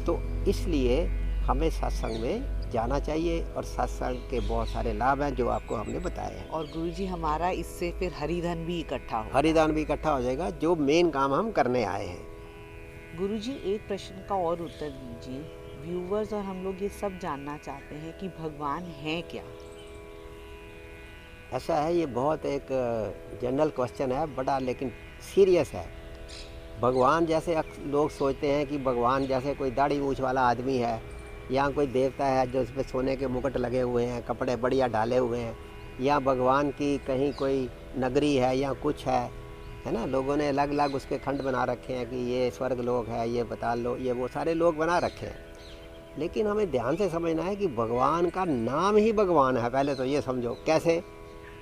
तो इसलिए हमें सत्संग में जाना चाहिए, और सत्संग के बहुत सारे लाभ हैं जो आपको हमने बताए हैं। और गुरुजी हमारा इससे फिर हरिधन भी इकट्ठा हो हरिदान भी इकट्ठा हो जाएगा, जो मेन काम हम करने आए हैं। गुरुजी एक प्रश्न का और उत्तर दीजिए। व्यूवर्स और हम लोग ये सब जानना चाहते हैं कि भगवान है क्या? ऐसा है, ये बहुत एक जनरल क्वेश्चन है, बड़ा लेकिन सीरियस है। भगवान जैसे लोग सोचते हैं कि भगवान जैसे कोई दाढ़ी मूछ वाला आदमी है, या कोई देवता है जो उस पर सोने के मुकुट लगे हुए हैं, कपड़े बढ़िया डाले हुए हैं, या भगवान की कहीं कोई नगरी है या कुछ है ना। लोगों ने अलग अलग उसके खंड बना रखे हैं कि ये स्वर्ग लोक है, ये पाताल लोक, ये वो सारे लोग बना रखे हैं। लेकिन हमें ध्यान से समझना है कि भगवान का नाम ही भगवान है। पहले तो ये समझो कैसे।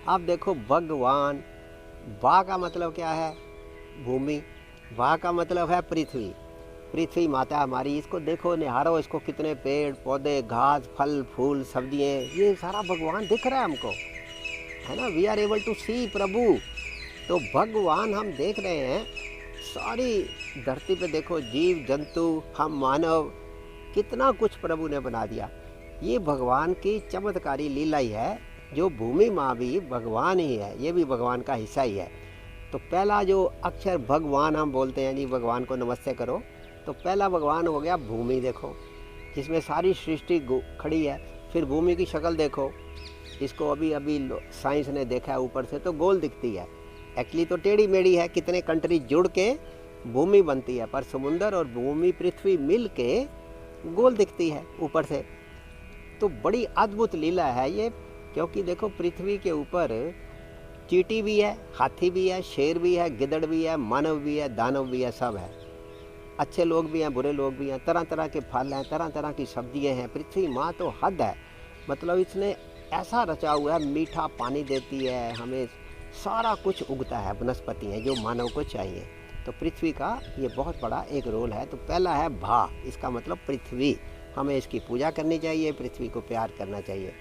आप देखो, भगवान, बा का मतलब क्या है? भूमि। वाह का मतलब है पृथ्वी। पृथ्वी माता हमारी, इसको देखो, निहारो, इसको कितने पेड़ पौधे, घास, फल फूल, सब्जियाँ, ये सारा भगवान दिख रहा है हमको, है ना। वी आर एबल टू सी प्रभु। तो भगवान हम देख रहे हैं। सारी धरती पे देखो, जीव जंतु, हम मानव, कितना कुछ प्रभु ने बना दिया। ये भगवान की चमत्कारी लीला ही है। जो भूमि माँ भी भगवान ही है, ये भी भगवान का हिस्सा ही है। तो पहला जो अक्षर भगवान हम बोलते हैं जी, भगवान को नमस्ते करो, तो पहला भगवान हो गया भूमि। देखो, जिसमें सारी सृष्टि खड़ी है। फिर भूमि की शक्ल देखो, इसको अभी साइंस ने देखा है ऊपर से, तो गोल दिखती है। एक्चुअली तो टेढ़ी मेढ़ी है। कितने कंट्री जुड़ के भूमि बनती है, पर समुंदर और भूमि, पृथ्वी मिल के गोल दिखती है ऊपर से। तो बड़ी अद्भुत लीला है ये। क्योंकि देखो, पृथ्वी के ऊपर चींटी भी है, हाथी भी है, शेर भी है, गिदड़ भी है, मानव भी है, दानव भी है, सब है। अच्छे लोग भी हैं, बुरे लोग भी हैं, तरह तरह के फल हैं, तरह तरह की सब्जियां हैं। पृथ्वी माँ तो हद है। मतलब इसने ऐसा रचा हुआ है, मीठा पानी देती है हमें, सारा कुछ उगता है, वनस्पति है जो मानव को चाहिए। तो पृथ्वी का ये बहुत बड़ा एक रोल है। तो पहला है भा, इसका मतलब पृथ्वी, हमें इसकी पूजा करनी चाहिए, पृथ्वी को प्यार करना चाहिए।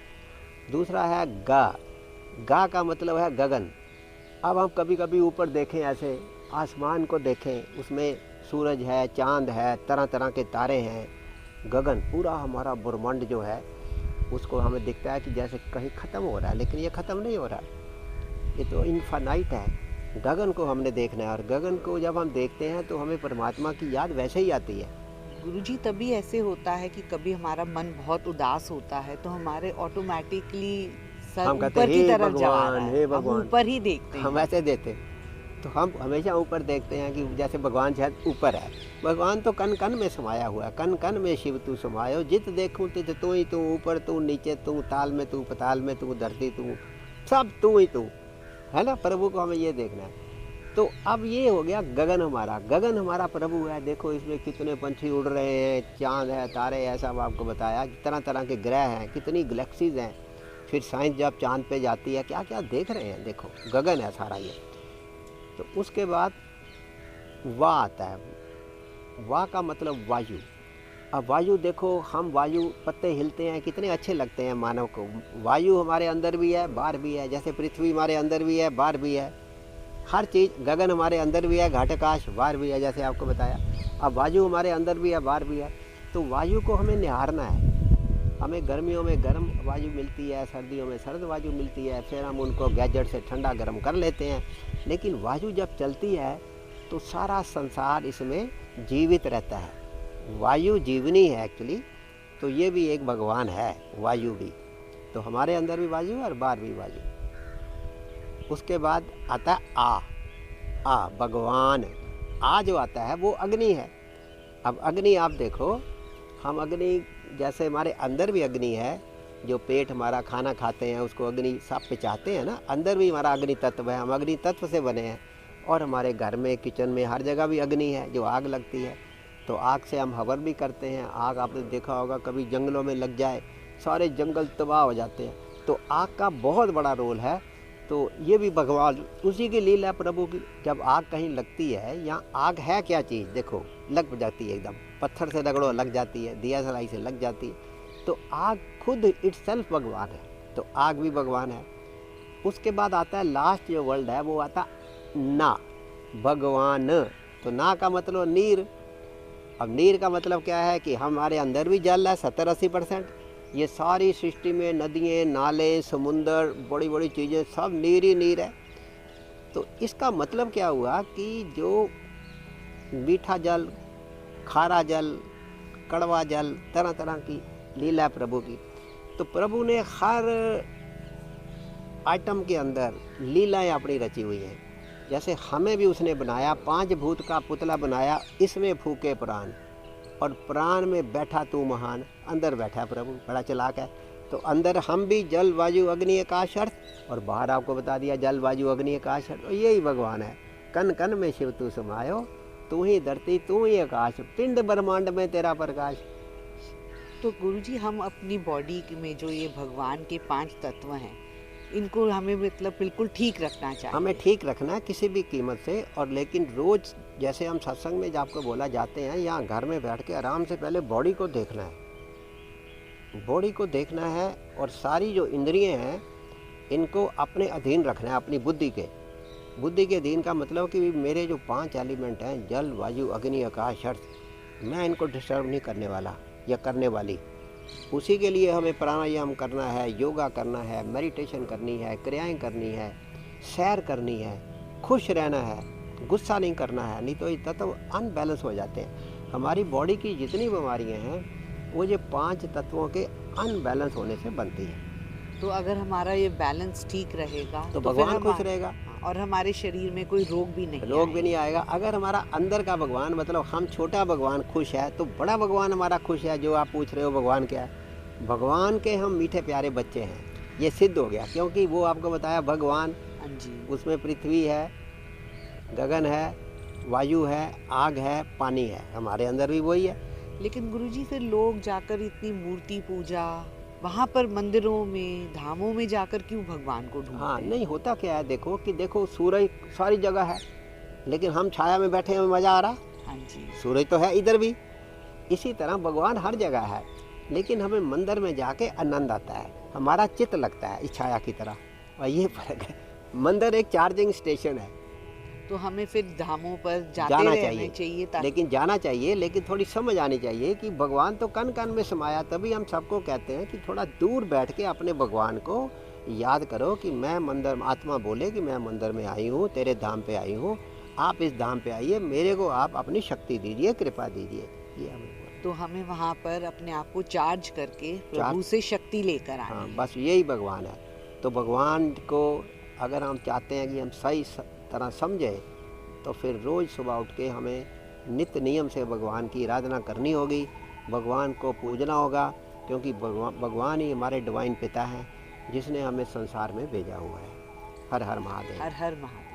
दूसरा है गा, गा का मतलब है गगन। अब हम कभी कभी ऊपर देखें, ऐसे आसमान को देखें, उसमें सूरज है, चांद है, तरह तरह के तारे हैं, गगन, पूरा हमारा ब्रह्मांड जो है उसको हमें दिखता है कि जैसे कहीं ख़त्म हो रहा है, लेकिन ये ख़त्म नहीं हो रहा है। ये तो इनफाइनाइट है। गगन को हमने देखना है, और गगन को जब हम देखते हैं तो हमें परमात्मा की याद वैसे ही आती है। गुरुजी तभी ऐसे होता है कि कभी हमारा मन बहुत उदास होता है तो हमारे ऑटोमेटिकली सर हम कहते ऊपर की हे तरफ जा रहा भगवान, है, हे हम भगवान, ऊपर ही देखते हम हैं। ऐसे देते। तो हम हमेशा ऊपर देखते हैं कि जैसे भगवान शायद ऊपर है। भगवान तो कन कन में समाया हुआ है, कन कन में शिव तू समायो, जित देखूं तित तू ही तू, ऊपर तू, नीचे तू, ताल में तू, पताल में तू, धरती तू, सब तू ही तू, है ना। प्रभु को हमें ये देखना है। तो अब ये हो गया गगन हमारा, गगन हमारा प्रभु है। देखो इसमें कितने पंछी उड़ रहे हैं, चांद है, तारे है, सब आपको बताया, तरह तरह के ग्रह हैं, कितनी गैलेक्सीज हैं। फिर साइंस जब चांद पे जाती है, क्या क्या देख रहे हैं, देखो गगन है सारा ये। तो उसके बाद वा आता है, वा का मतलब वायु। अब वायु देखो, हम वायु, पत्ते हिलते हैं, कितने अच्छे लगते हैं मानव को। वायु हमारे अंदर भी है, बाहर भी है, जैसे पृथ्वी हमारे अंदर भी है, बाहर भी है, हर चीज़। गगन हमारे अंदर भी है, घाट आकाश बाहर भी है, जैसे आपको बताया। अब वायु हमारे अंदर भी है, बाहर भी है। तो वायु को हमें निहारना है। हमें गर्मियों में गर्म वायु मिलती है, सर्दियों में सर्द वायु मिलती है, फिर हम उनको गैजेट से ठंडा गर्म कर लेते हैं। लेकिन वायु जब चलती है तो सारा संसार इसमें जीवित रहता है। वायु जीवनी है एक्चुअली। तो ये भी एक भगवान है, वायु भी। तो हमारे अंदर भी वायु और बाहर भी वायु। उसके बाद आता है आ भगवान। आ जो आता है वो अग्नि है। अब अग्नि आप देखो, हम अग्नि, जैसे हमारे अंदर भी अग्नि है, जो पेट हमारा खाना खाते हैं उसको अग्नि सब पे चाहते हैं ना, अंदर भी हमारा अग्नि तत्व है, हम अग्नि तत्व से बने हैं। और हमारे घर में, किचन में, हर जगह भी अग्नि है, जो आग लगती है। तो आग से हम हवन भी करते हैं। आग आपने देखा होगा, कभी जंगलों में लग जाए, सारे जंगल तबाह हो जाते हैं। तो आग का बहुत बड़ा रोल है। तो ये भी भगवान, उसी की लीला प्रभु की। जब आग कहीं लगती है, यहाँ आग है क्या चीज़, देखो लग जाती है एकदम, पत्थर से रगड़ो लग जाती है, दिया सलाई से लग जाती है। तो आग खुद इटसेल्फ भगवान है। तो आग भी भगवान है। उसके बाद आता है लास्ट जो वर्ड है, वो आता ना, भगवान। तो ना का मतलब नीर। अब नीर का मतलब क्या है कि हमारे अंदर भी जल है, 70-80%। ये सारी सृष्टि में नदियाँ, नाले, समुंदर, बड़ी बड़ी चीज़ें, सब नीर ही नीर है। तो इसका मतलब क्या हुआ कि जो मीठा जल, खारा जल, कड़वा जल, तरह तरह की लीला प्रभु की। तो प्रभु ने हर आइटम के अंदर लीलाएं अपनी रची हुई हैं। जैसे हमें भी उसने बनाया, 5 भूत का पुतला बनाया, इसमें फूके प्राण, और प्राण में बैठा तू महान। अंदर बैठा प्रभु, बड़ा चालाक है। तो अंदर हम भी जल, वायु, अग्नि, आकाश, अर्थ, और बाहर आपको बता दिया जल, वायु, अग्नि, आकाश, अर्थ। और यही भगवान है। कन कन में शिव तू समायो, तू ही धरती, तू ही आकाश, पिंड ब्रह्मांड में तेरा प्रकाश। तो गुरुजी, हम अपनी बॉडी में जो ये भगवान के 5 तत्व हैं, इनको हमें मतलब बिल्कुल ठीक रखना चाहिए। हमें ठीक रखना है किसी भी कीमत से। और लेकिन रोज़, जैसे हम सत्संग में आपको बोला जाते हैं, यहाँ घर में बैठ के आराम से पहले बॉडी को देखना है, बॉडी को देखना है। और सारी जो इंद्रियां हैं, इनको अपने अधीन रखना है, अपनी बुद्धि के। बुद्धि के अधीन का मतलब कि मेरे जो 5 एलिमेंट हैं, जल, वायु, अग्नि, आकाश, अर्थ, मैं इनको डिस्टर्ब नहीं करने वाला या करने वाली। उसी के लिए हमें प्राणायाम करना है, योगा करना है, मेडिटेशन करनी है, क्रियाएं करनी है, सैर करनी है, खुश रहना है, गुस्सा नहीं करना है। नहीं तो ये तत्व अनबैलेंस हो जाते हैं। हमारी बॉडी की जितनी बीमारियां हैं, वो ये 5 तत्वों के अनबैलेंस होने से बनती है। तो अगर हमारा ये बैलेंस ठीक रहेगा तो फिर भगवान खुश रहेगा, और हमारे शरीर में कोई रोग भी नहीं रोग भी नहीं आएगा। अगर हमारा अंदर का भगवान, मतलब हम छोटा भगवान खुश है, तो बड़ा भगवान हमारा खुश है। जो आप पूछ रहे हो भगवान क्या है, भगवान के हम मीठे प्यारे बच्चे हैं, ये सिद्ध हो गया। क्योंकि वो आपको बताया भगवान, हाँ जी, उसमें पृथ्वी है, गगन है, वायु है, आग है, पानी है। हमारे अंदर भी वही है। लेकिन गुरुजी, फिर लोग जाकर इतनी मूर्ति पूजा, वहाँ पर मंदिरों में, धामों में जाकर क्यों भगवान को ढूंढते हाँ, हैं? नहीं होता क्या है, देखो कि देखो सूरज सारी जगह है, लेकिन हम छाया में बैठे हैं, मज़ा आ रहा। हाँ जी, सूरज तो है इधर भी। इसी तरह भगवान हर जगह है, लेकिन हमें मंदिर में जाके आनंद आता है, हमारा चित्त लगता है इस छाया की तरह। और ये फर्क है। मंदिर एक चार्जिंग स्टेशन है। तो हमें फिर धामों पर जाते जाना रहना चाहिए ताकि लेकिन जाना चाहिए, लेकिन थोड़ी समझ आनी चाहिए कि भगवान तो कन कन में समाया। तभी हम सबको कहते हैं कि थोड़ा दूर बैठ के अपने भगवान को याद करो कि मैं मंदिर, आत्मा बोले कि मैं मंदिर में आई हूँ, तेरे धाम पे आई हूँ, आप इस धाम पे आइए, मेरे को आप अपनी शक्ति दीजिए, कृपा दीजिए। ये हमें बोला। तो हमें वहाँ पर अपने आप को चार्ज करके प्रभु से शक्ति लेकर हाँ, आनी है। बस यही भगवान है। तो भगवान को अगर हम चाहते हैं कि हम सही तरह समझें, तो फिर रोज़ सुबह उठ के हमें नित्य नियम से भगवान की आराधना करनी होगी, भगवान को पूजना होगा, क्योंकि भगवान ही हमारे डिवाइन पिता हैं, जिसने हमें संसार में भेजा हुआ है। हर हर महादेव। हर हर महादेव।